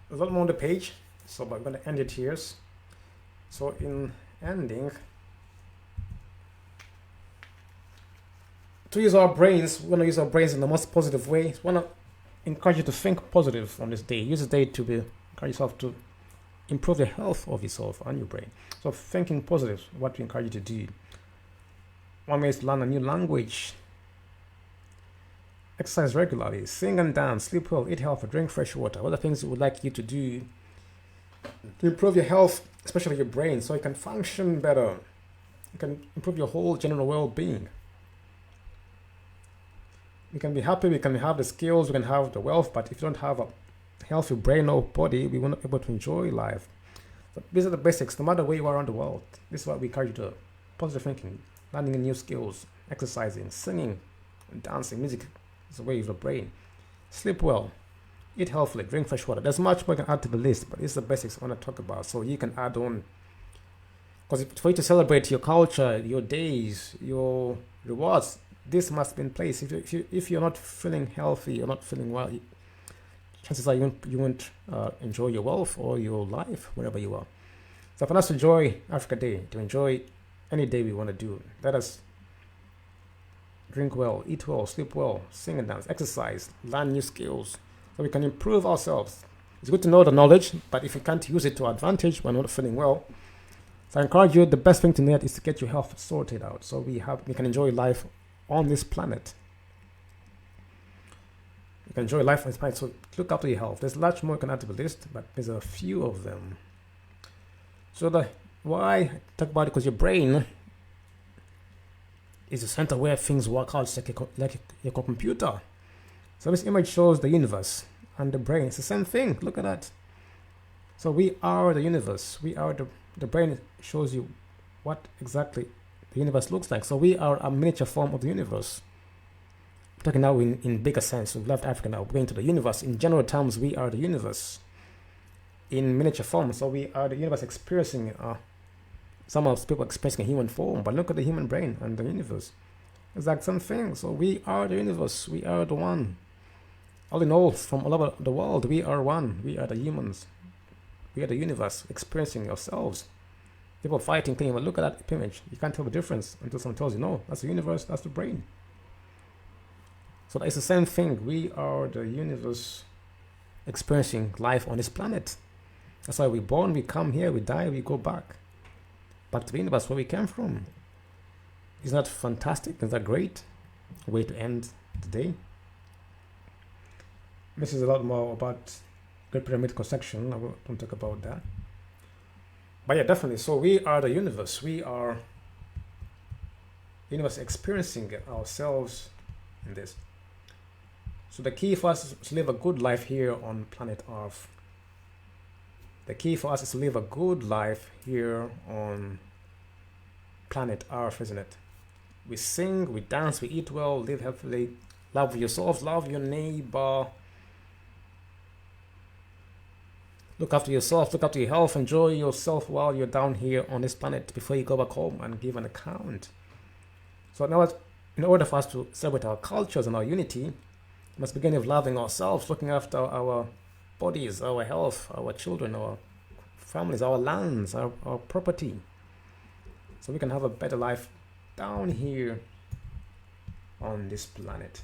There's a lot more on the page, so I'm going to end it here. So in ending, to use our brains, we're going to use our brains in the most positive way. So I want to encourage you to think positive on this day. Use this day to encourage yourself to improve the health of yourself and your brain. So thinking positive, what we encourage you to do. One way is to learn a new language. Exercise regularly, sing and dance, sleep well, eat healthy, drink fresh water. What are things we would like you to do to improve your health, especially your brain, so you can function better. You can improve your whole general well-being. We can be happy, we can have the skills, we can have the wealth, but if you don't have a healthy brain or body, we will not be able to enjoy life. So these are the basics, no matter where you are around the world. This is what we encourage you to. Positive thinking, learning new skills, exercising, singing, dancing, music. It's a way of the brain. Sleep well, eat healthily, drink fresh water. There's much more you can add to the list, but it's the basics I want to talk about. So you can add on, because for you to celebrate your culture, your days, your rewards, this must be in place. If you're not feeling healthy, you're not feeling well, chances are you won't enjoy your wealth or your life wherever you are. So for us to enjoy Africa Day, to enjoy any day we want to do, let us drink well, eat well, sleep well, sing and dance, exercise, learn new skills, so we can improve ourselves. It's good to know the knowledge, but if you can't use it to our advantage when not feeling well, so I encourage you, the best thing to know is to get your health sorted out, so we can enjoy life on this planet. You can enjoy life on this planet, so look after your health. There's much more you can add to the list, but there's a few of them. So why I talk about it, because your brain is the center where things work out, like a computer. So this image shows the universe and the brain. It's the same thing. Look at that. So we are the universe. We are the brain shows you what exactly the universe looks like. So we are a miniature form of the universe. I'm talking now in bigger sense. We've left Africa now. We're going to the universe. In general terms, we are the universe in miniature form. So we are the universe experiencing some of people expressing a human form, but look at the human brain and the universe. It's like something. So we are the universe. We are the one. All in all, from all over the world, we are one. We are the humans. We are the universe experiencing ourselves. People fighting, thinking, well, look at that image. You can't tell the difference until someone tells you, no, that's the universe, that's the brain. So it's the same thing. We are the universe experiencing life on this planet. That's why we're born, we come here, we die, we go back to the universe where we came from. Isn't that fantastic? Isn't that great? Way to end the day. This is a lot more about Great Pyramid section. I won't talk about that. But yeah, definitely. So we are the universe. We are universe experiencing ourselves in this. So the key for us is to live a good life here on planet Earth. The key for us is to live a good life here on planet Earth, isn't it? We sing, we dance, we eat well, live healthily, love yourself, love your neighbor. Look after yourself, look after your health, enjoy yourself while you're down here on this planet before you go back home and give an account. So now, in order for us to celebrate our cultures and our unity, we must begin with loving ourselves, looking after our bodies, our health, our children, our families, our lands, our property, so we can have a better life down here on this planet.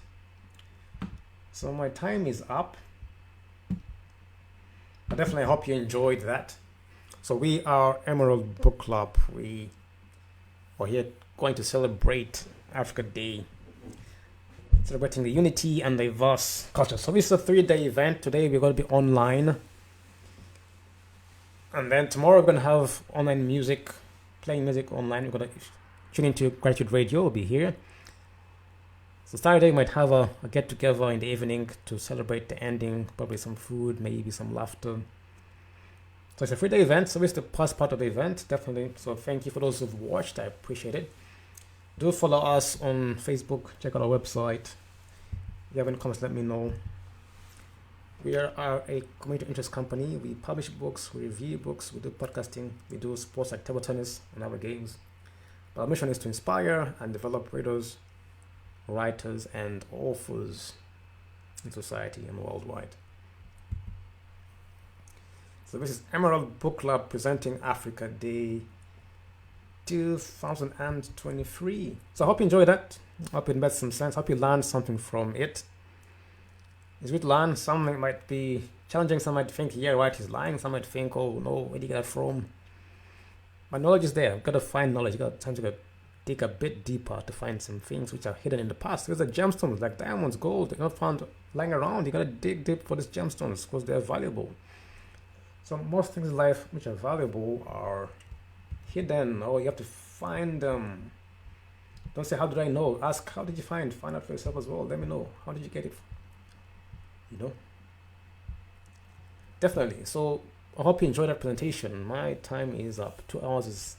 So my time is up. I definitely hope you enjoyed that. So we are Emerald Book Club. We are here going to celebrate Africa Day, celebrating the unity and diverse culture. So this is a 3-day event. Today we're going to be online, and then tomorrow we're going to have online music, playing music online. We're going to tune into Gratitude Radio. We'll be here. So Saturday we might have a get together in the evening to celebrate the ending, probably some food, maybe some laughter. So it's a 3-day event, so it's the first part of the event, definitely. So thank you for those who've watched, I appreciate it. Do follow us on Facebook, check out our website. If you have any comments, let me know. We are a community interest company. We publish books, we review books, we do podcasting, we do sports like table tennis and other games. But our mission is to inspire and develop readers, writers, and authors in society and worldwide. So this is Emerald Book Club presenting Africa Day 2023. So I hope you enjoyed that. I hope it made some sense. I hope you learned something from it. It's good to learn. Some might be challenging. Some might think, yeah, right, he's lying. Some might think, oh no, where did you get that from? But knowledge is there. You've got to find knowledge. You've got time to dig a bit deeper to find some things which are hidden in the past. There's a gemstones like diamonds, gold, they're not found lying around. You gotta dig deep for these gemstones because they're valuable. So most things in life which are valuable are hidden, or you have to find them. Don't say, how did I know? Ask, how did you find out for yourself as well. Let me know, how did you get it? Definitely. So I hope you enjoyed that presentation. My time is up. 2 hours is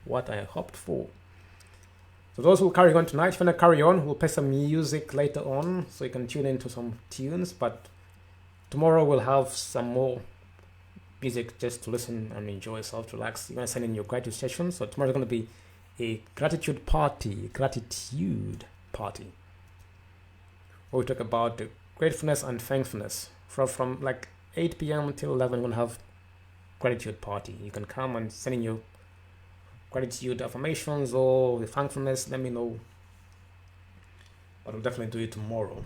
what I hoped for. So those who will carry on tonight, if you want to carry on, we'll play some music later on, so you can tune into some tunes. But tomorrow we'll have some more music just to listen and enjoy yourself, relax. You want to send in your gratitude session. So tomorrow's going to be a gratitude party, where we talk about the gratefulness and thankfulness. From like 8 p.m. until 11, we're going to have gratitude party. You can come and send in your gratitude affirmations or the thankfulness, let me know. But I'll definitely do it tomorrow.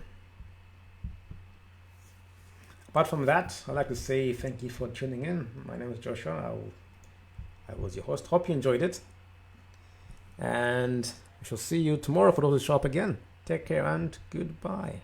Apart from that, I'd like to say thank you for tuning in. My name is Joshua. I was your host. Hope you enjoyed it. And we shall see you tomorrow for those who show up again. Take care and goodbye.